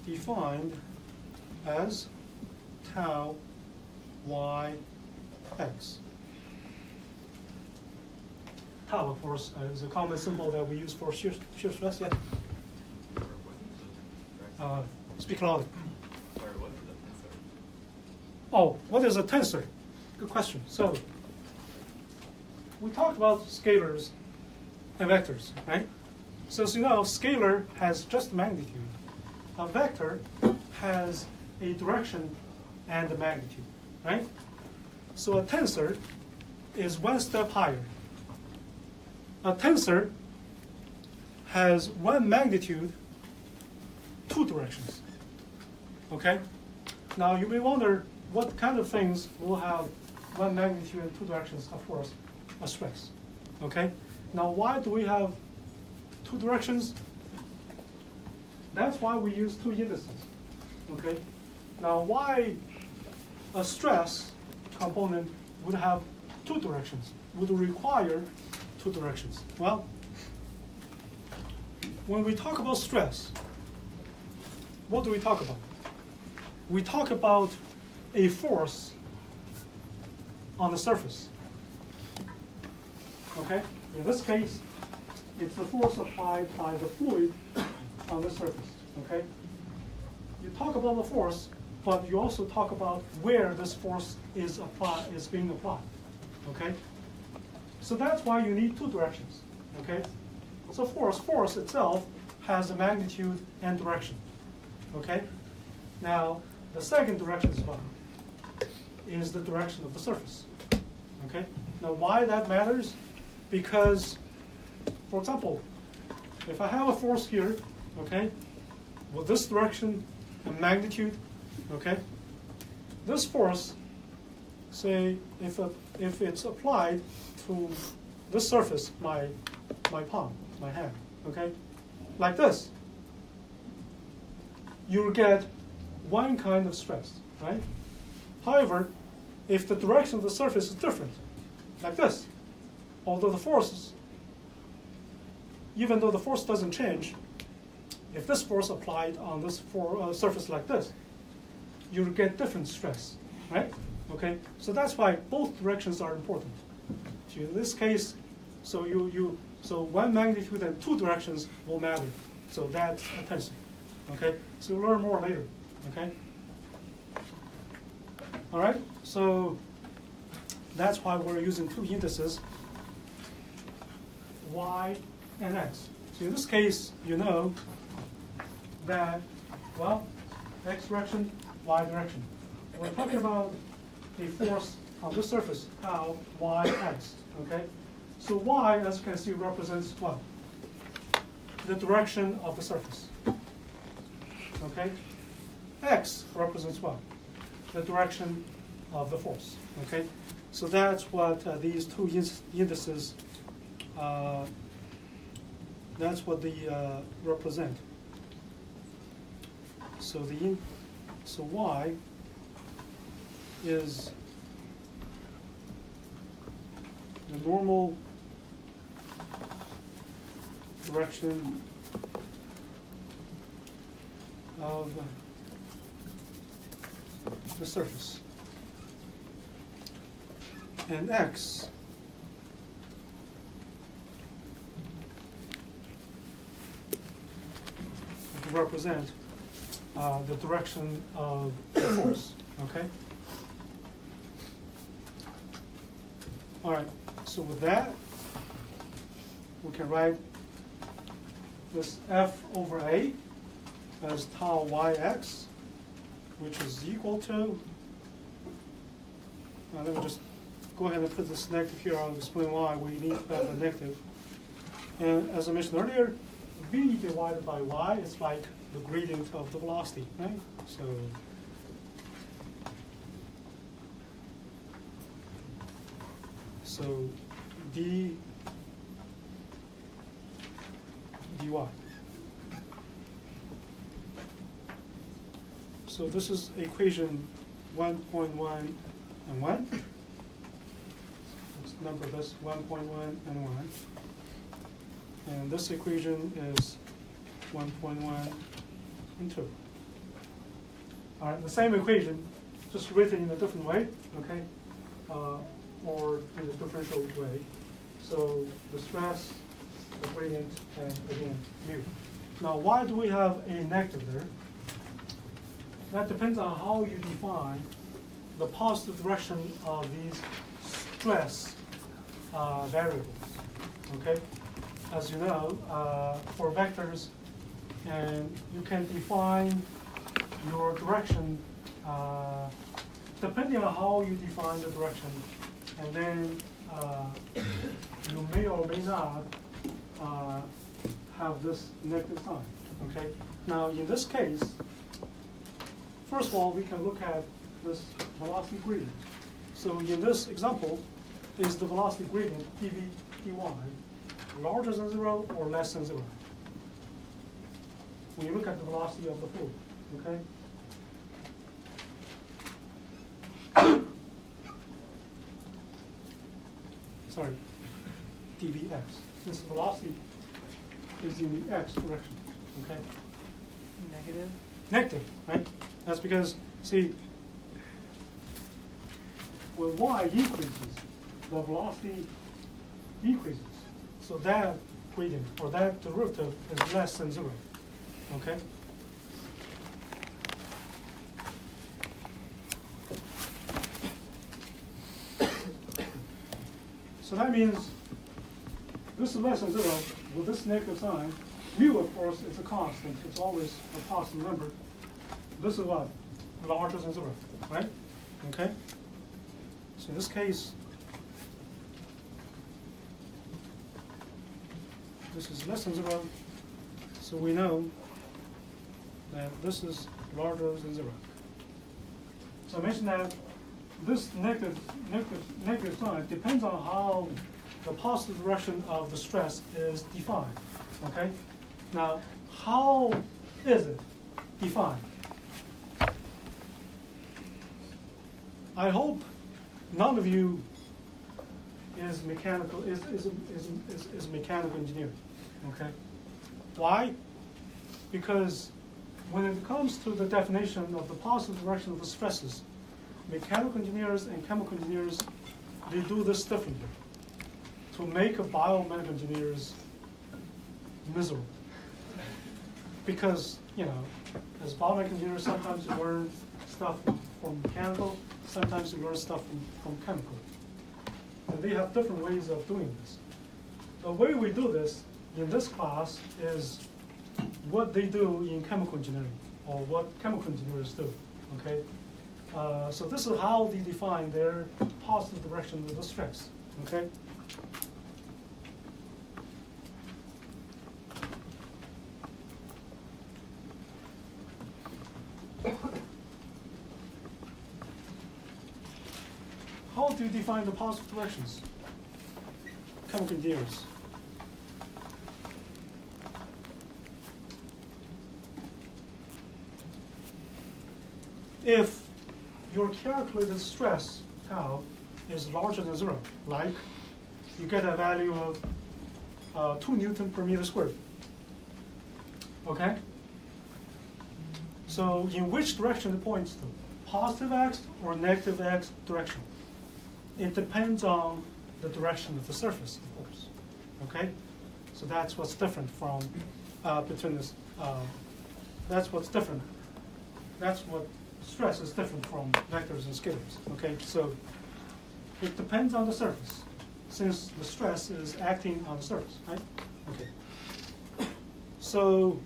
defined as tau y x. Tau, of course, is a common symbol that we use for shear stress. Yeah. Speak louder. Sorry, what is the tensor? Oh, what is a tensor? Good question. So, we talked about scalars and vectors, right? So as you know, scalar has just magnitude. A vector has a direction and a magnitude, right? So a tensor is one step higher. A tensor has one magnitude, two directions. Okay? Now you may wonder what kind of things will have one magnitude and two directions. Of course, a stress. Okay? Now why do we have two directions? That's why we use two indices. Okay? Now why a stress component would have two directions, would require two directions? Well, when we talk about stress, what do we talk about? We talk about a force on the surface. Okay? In this case, it's the force applied by the fluid on the surface. Okay? You talk about the force, but you also talk about where this force is being applied. Okay? So that's why you need two directions. Okay? So force itself has a magnitude and direction. Okay? Now, the second direction is the direction of the surface. Okay? Now, why that matters? Because, for example, if I have a force here, okay, with this direction and magnitude, okay, this force, say, if it's applied to this surface, my palm, my hand, okay, like this. you'll get one kind of stress, right? However, if the direction of the surface is different, like this, although the force, even though the force doesn't change, if this force applied on this surface like this, you'll get different stress, right? Okay, so that's why both directions are important. So in this case, so so one magnitude and two directions will matter. So that's attention. Okay, so we'll learn more later. Okay. All right. So that's why we're using two indices, y and x. So in this case, you know that, well, x direction, y direction. We're talking about a force on this surface, how y, x. Okay. So y, as you can see, represents what? The direction of the surface. Okay? X represents what? The direction of the force. Okay? So that's what these two indices, that's what they represent. So so y is the normal direction of the surface, and x represent the direction of the force. Okay. All right. So with that, we can write this F over A as tau yx, which is equal to, let me just go ahead and put this negative here. I'll explain why we need to have a negative. And as I mentioned earlier, v divided by y is like the gradient of the velocity, right? So d dy. So this is equation 1.1 and 1. Let's number this 1.1 and 1. And this equation is 1.1 and 2. All right, the same equation, just written in a different way, okay? Or in a differential way. So the stress, the gradient, and again, mu. Now, why do we have a negative there? That depends on how you define the positive direction of these stress variables, okay? As you know, for vectors, and you can define your direction depending on how you define the direction, and then you may or may not have this negative sign, okay? Now, in this case, first of all, we can look at this velocity gradient. So in this example, is the velocity gradient dv dy larger than 0 or less than 0? When you look at the velocity of the fluid, okay? Sorry, dvx. This velocity is in the x direction, okay? Negative? Negative, right? That's because, see, when y decreases, the velocity decreases. So that gradient, or that derivative, is less than 0, okay? So that means this is less than 0 with this negative sign. Mu, of course, is a constant. It's always a positive number. This is what? Larger than 0, right? Okay? So in this case, this is less than 0. So we know that this is larger than 0. So I mentioned that this negative sign depends on how the positive direction of the stress is defined. Okay? Now, how is it define. I hope none of you is mechanical engineer. Okay? Why? Because when it comes to the definition of the positive direction of the stresses, mechanical engineers and chemical engineers, they do this differently to make a biomedical engineers miserable. Because, you know, as biomedical engineers, sometimes you learn stuff from mechanical, sometimes you learn stuff from chemical. And they have different ways of doing this. The way we do this in this class is what they do in chemical engineering, or what chemical engineers do, okay? So this is how they define their positive direction of the stress, okay? How do you define the positive directions? Chemical engineers. If your calculated stress, tau, is larger than 0, like you get a value of 2 Newton per meter squared, okay? So in which direction it points to? Positive x or negative x direction? It depends on the direction of the surface, of course, okay? So that's what's different from between this, that's what's different. That's what stress is different from vectors and scalars, okay? So it depends on the surface, since the stress is acting on the surface, right? Okay. So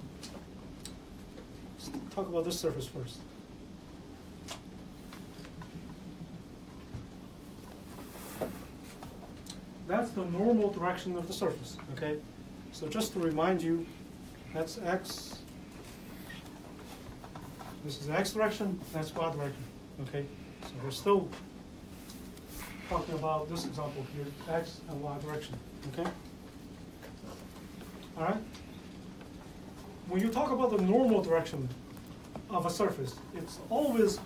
let's talk about this surface first. That's the normal direction of the surface, okay? So just to remind you, that's x. This is x direction, that's y direction, okay? So we're still talking about this example here, x and y direction, okay? All right? When you talk about the normal direction of a surface, it's always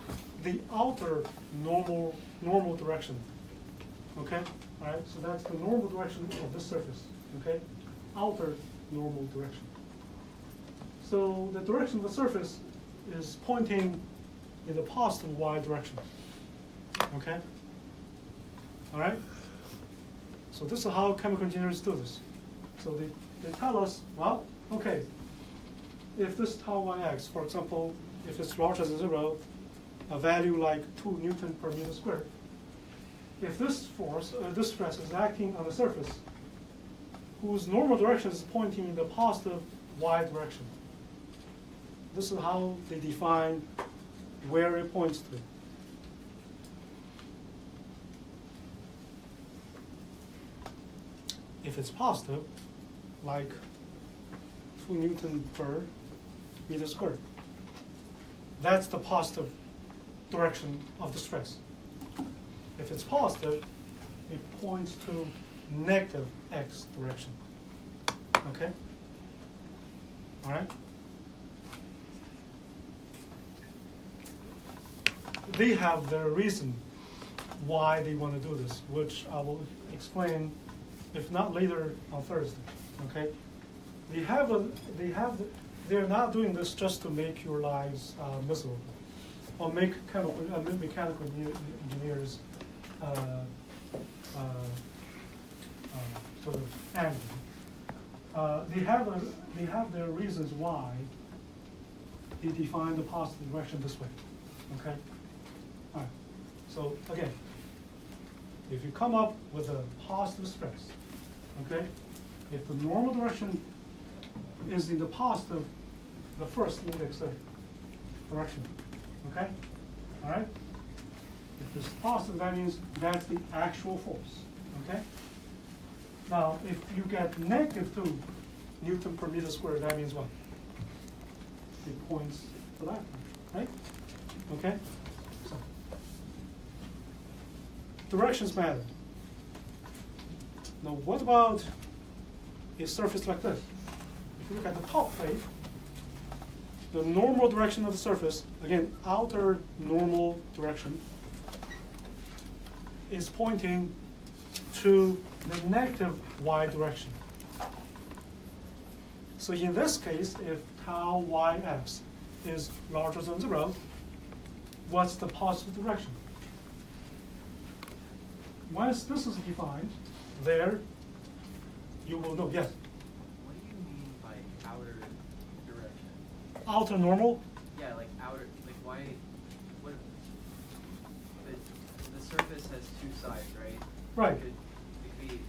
the outer normal direction, okay? All right, so that's the normal direction of this surface, okay? Outer normal direction. So the direction of the surface is pointing in the positive y direction, okay? All right? So this is how chemical engineers do this. So they tell us, well, okay, if this tau yx, for example, if it's larger than 0, a value like 2 Newton per meter squared, if this force, this stress is acting on the surface, whose normal direction is pointing in the positive y direction. This is how they define where it points to. If it's positive, like 2 Newton per meter squared, that's the positive direction of the stress. If it's positive, it points to negative x direction. Okay? All right? They have their reason why they want to do this, which I will explain, if not later, on Thursday. Okay? They're not doing this just to make your lives miserable, or make mechanical engineers sort of angry. They have their reasons why they define the positive direction this way. Okay? All right. So again, if you come up with a positive stress, okay, if the normal direction is in the positive, the first index direction, okay? All right? If it's positive, that means that's the actual force, okay? Now, if you get negative 2 Newton per meter squared, that means what? It points to that, right? Okay? So, directions matter. Now, what about a surface like this? If you look at the top plate, the normal direction of the surface, again, outer normal direction, is pointing to the negative y direction. So in this case, if tau yx is larger than 0, what's the positive direction? Once this is defined, there you will know, yes? What do you mean by outer direction? Outer normal? Yeah, like outer, like why, what, the surface has two sides, right? Right. It could be,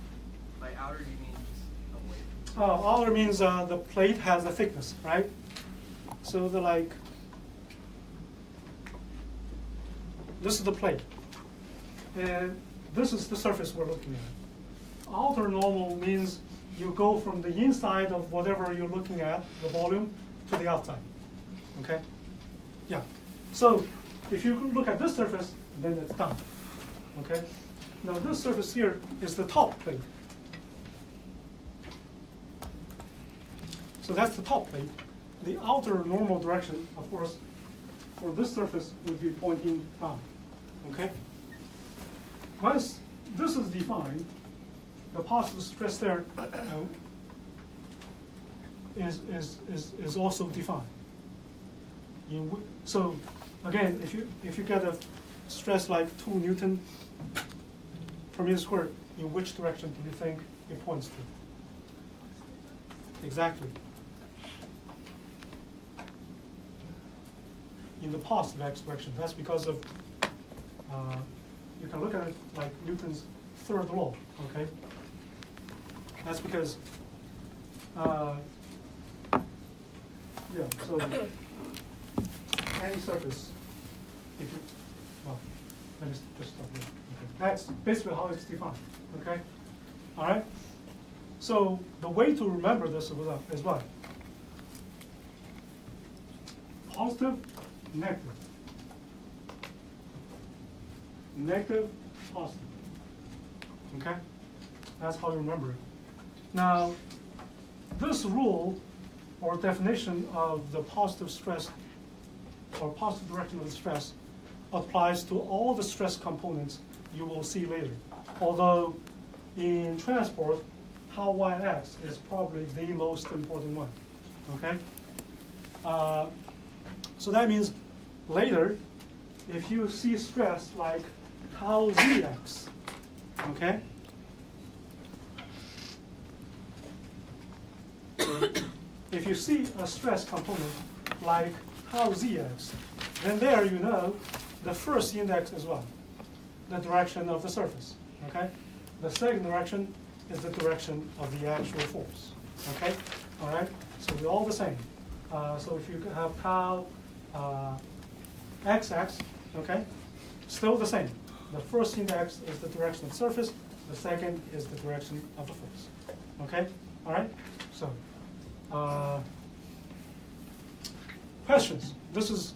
by outer do you mean just away? Outer means the plate has a thickness, right? So the like, this is the plate. And this is the surface we're looking at. Outer normal means you go from the inside of whatever you're looking at, the volume, to the outside. Okay? Yeah. So if you look at this surface, then it's down. Okay? Now this surface here is the top plate. So that's the top plate. The outer normal direction, of course, for this surface would be pointing down. Okay? Once this is defined, the positive stress there is also defined. So again, if you get a stress like 2 Newton per meter squared, in which direction do you think it points to? Exactly. In the positive x direction. That's because of, you can look at it like Newton's third law, okay? That's because, yeah, so any surface, if you, well, let me just stop here. Okay. That's basically how it's defined, okay? All right? So the way to remember this is what? Positive, negative. Negative, positive. Okay? That's how you remember it. Now, this rule or definition of the positive stress or positive direction of the stress applies to all the stress components you will see later. Although in transport, tau yx is probably the most important one. Okay? So that means later, if you see stress like tau zx, okay? If you see a stress component like tau zx, then there you know the first index is what? The direction of the surface, okay? The second direction is the direction of the actual force, okay? All right, so they're all the same. So if you have tau xx, okay, still the same. The first index is the direction of the surface, the second is the direction of the force, okay? All right, so questions. This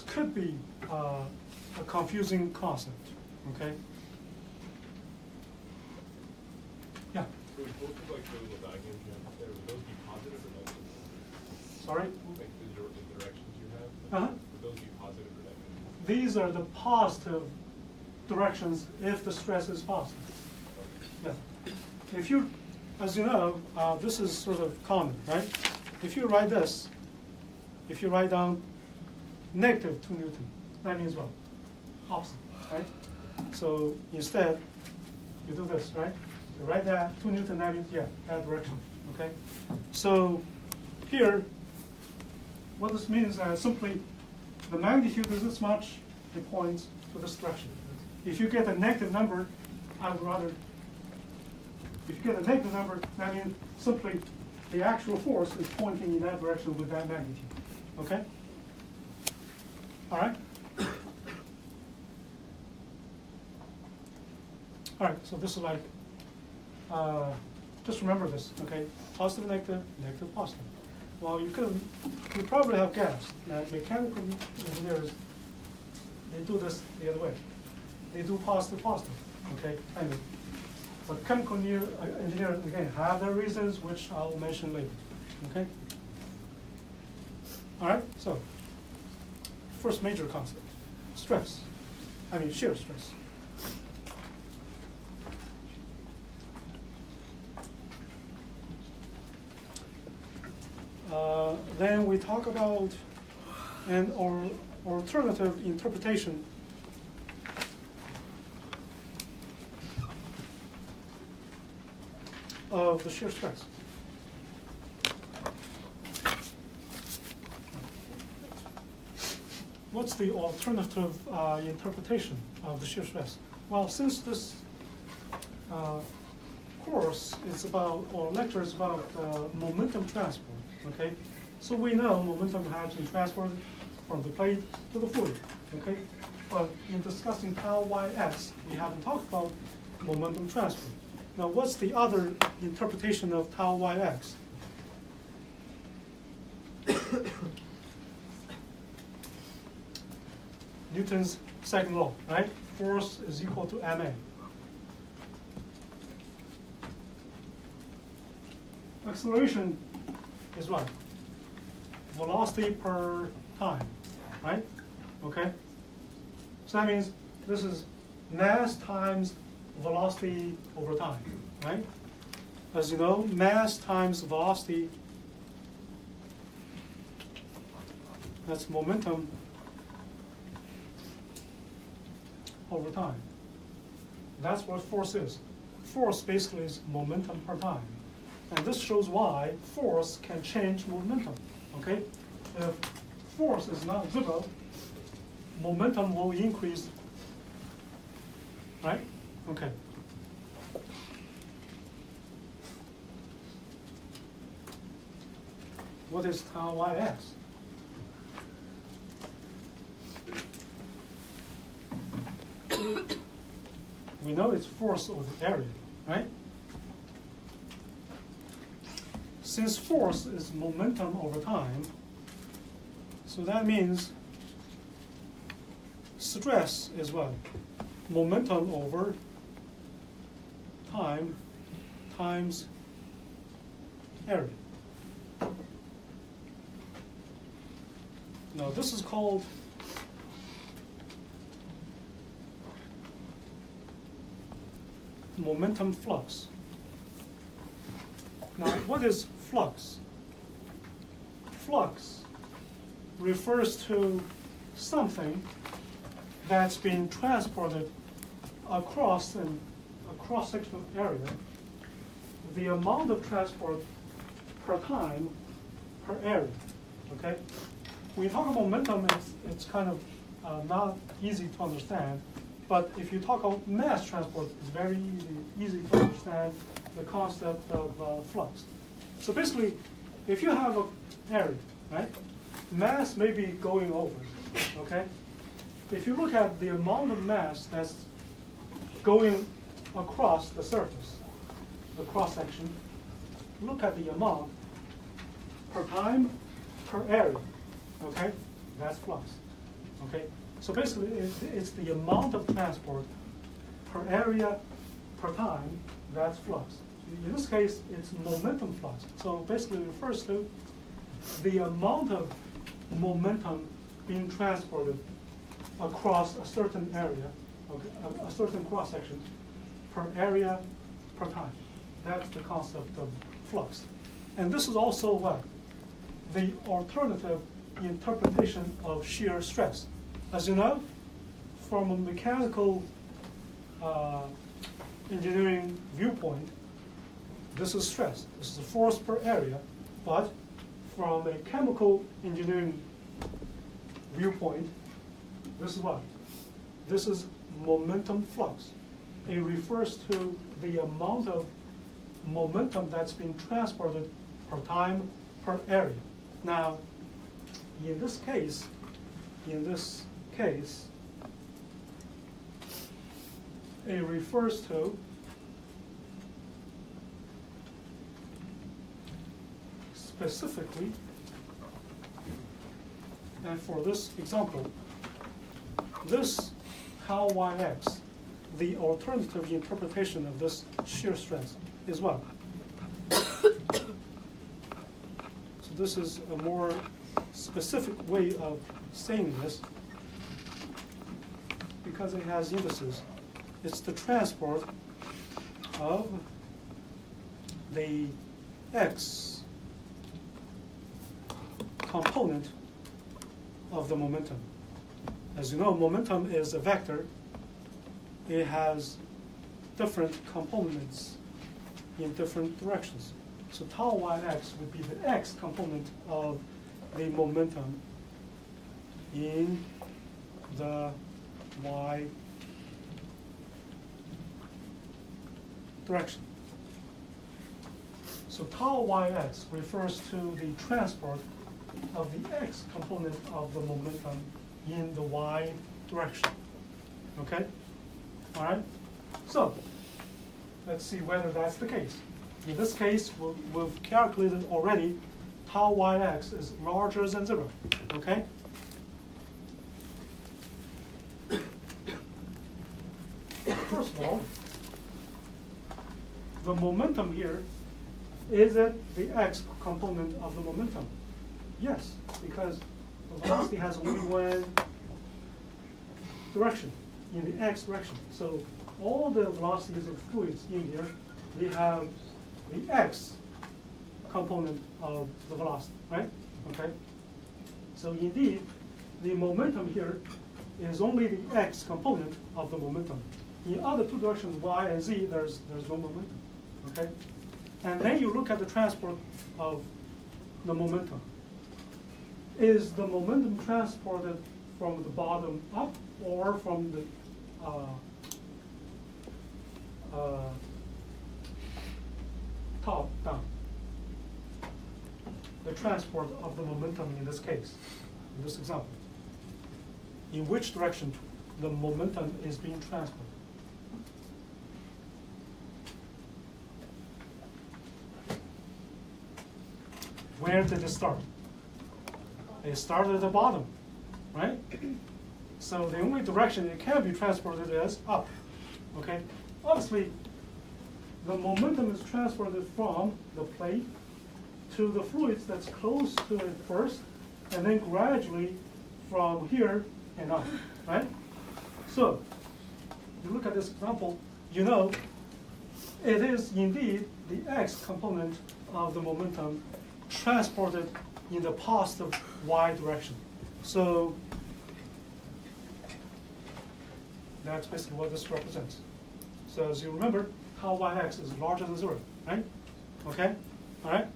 could be a confusing concept, okay? Yeah. So would both of like the little diagrams you have there, would those be positive or negative? Sorry? Like the directions you have? Uh-huh. Would those be positive or negative? These are the positive directions if the stress is positive. Yeah. If you, as you know, this is sort of common, right? If you write this, if you write down negative 2 Newton, that means what? Opposite, right? So instead, you do this, right? You write that 2 Newton, that means, yeah, that direction, okay? So here, what this means is simply the magnitude is this much, it points to this direction. If you get a negative number, I would rather, if you get a negative number, that means simply the actual force is pointing in that direction with that magnitude, okay? All right? All right, so this is like, just remember this, okay? Positive, negative, negative, positive. Well, you probably have guessed that mechanical engineers, they do this the other way. They do positive, positive, okay, kind of. But chemical engineers, again, have their reasons, which I'll mention later, okay? All right, so first major concept, stress. I mean shear stress. Then we talk about an alternative interpretation of the shear stress. What's the alternative interpretation of the shear stress? Well, since this course is about, or lecture is about momentum transport, okay? So we know momentum has been transported from the plate to the fluid, okay? But in discussing tau yx, we haven't talked about momentum transfer. Now, what's the other interpretation of tau yx? Newton's second law, right? Force is equal to ma. Acceleration is what? Velocity per time, right? Okay? So that means this is mass times velocity over time, right? As you know, mass times velocity, that's momentum over time. That's what force is. Force basically is momentum per time. And this shows why force can change momentum, okay? If force is not zero, momentum will increase, right? Okay. What is tau yx? We know it's force over area, right? Since force is momentum over time, so that means stress is what? Momentum over time times area. Now this is called momentum flux. Now, what is flux? Flux refers to something that's being transported across a cross-sectional area. The amount of transport per time per area, okay? When you talk about momentum, it's kind of not easy to understand. But if you talk about mass transport, it's very easy to understand the concept of flux. So basically, if you have an area, right, mass may be going over, okay? If you look at the amount of mass that's going across the surface, the cross-section, look at the amount per time per area, okay? That's flux, okay? So basically, it's the amount of transport per area per time, that's flux. In this case, it's momentum flux. So basically it refers to the amount of momentum being transported across a certain area, okay, a certain cross-section per area per time. That's the concept of flux. And this is also what? The alternative interpretation of shear stress. As you know, from a mechanical engineering viewpoint, this is stress. This is a force per area. But from a chemical engineering viewpoint, this is what? This is momentum flux. It refers to the amount of momentum that's being transported per time per area. Now, in this case, it refers to specifically, and for this example, this tau yx, the alternative interpretation of this shear stress is what? So this is a more specific way of saying this because it has indices. It's the transport of the x component of the momentum. As you know, momentum is a vector. It has different components in different directions. So tau yx would be the x component of the momentum in the y direction. So tau yx refers to the transport of the x component of the momentum in the y direction. Okay? All right? So let's see whether that's the case. In this case, we've calculated already tau yx is larger than 0. Okay? First of all, the momentum here, is it the x component of the momentum? Yes, because the velocity has only one direction, in the x direction. So all the velocities of fluids in here, they have the x component of the velocity, right? Okay. So indeed, the momentum here is only the x component of the momentum. In other two directions, y and z, there's no momentum. Okay. And then you look at the transport of the momentum. Is the momentum transported from the bottom up or from the top down? The transport of the momentum in this case, in this example. In which direction the momentum is being transported? Where did it start? It started at the bottom, right? So the only direction it can be transported is up, okay? Obviously, the momentum is transported from the plate to the fluids that's close to it first, and then gradually from here and up, right? So, you look at this example, you know it is indeed the x component of the momentum transported in the positive y direction. So that's basically what this represents. So as you remember, tau yx is larger than 0, right? Okay? All right?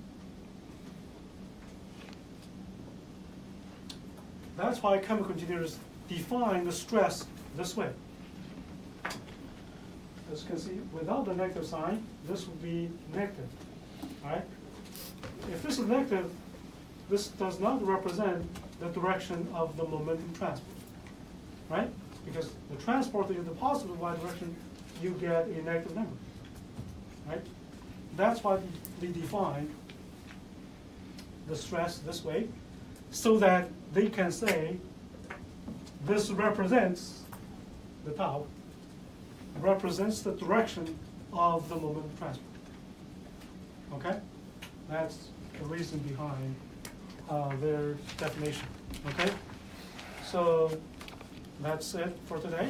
That's why chemical engineers define the stress this way. As you can see, without the negative sign, this would be negative, all right? If this is negative, this does not represent the direction of the momentum transport, right? Because the transport in the positive y direction, you get a negative number, right? That's why they define the stress this way, so that they can say this represents, the tau, represents the direction of the momentum transport. Okay? That's the reason behind their definition. Okay? So that's it for today.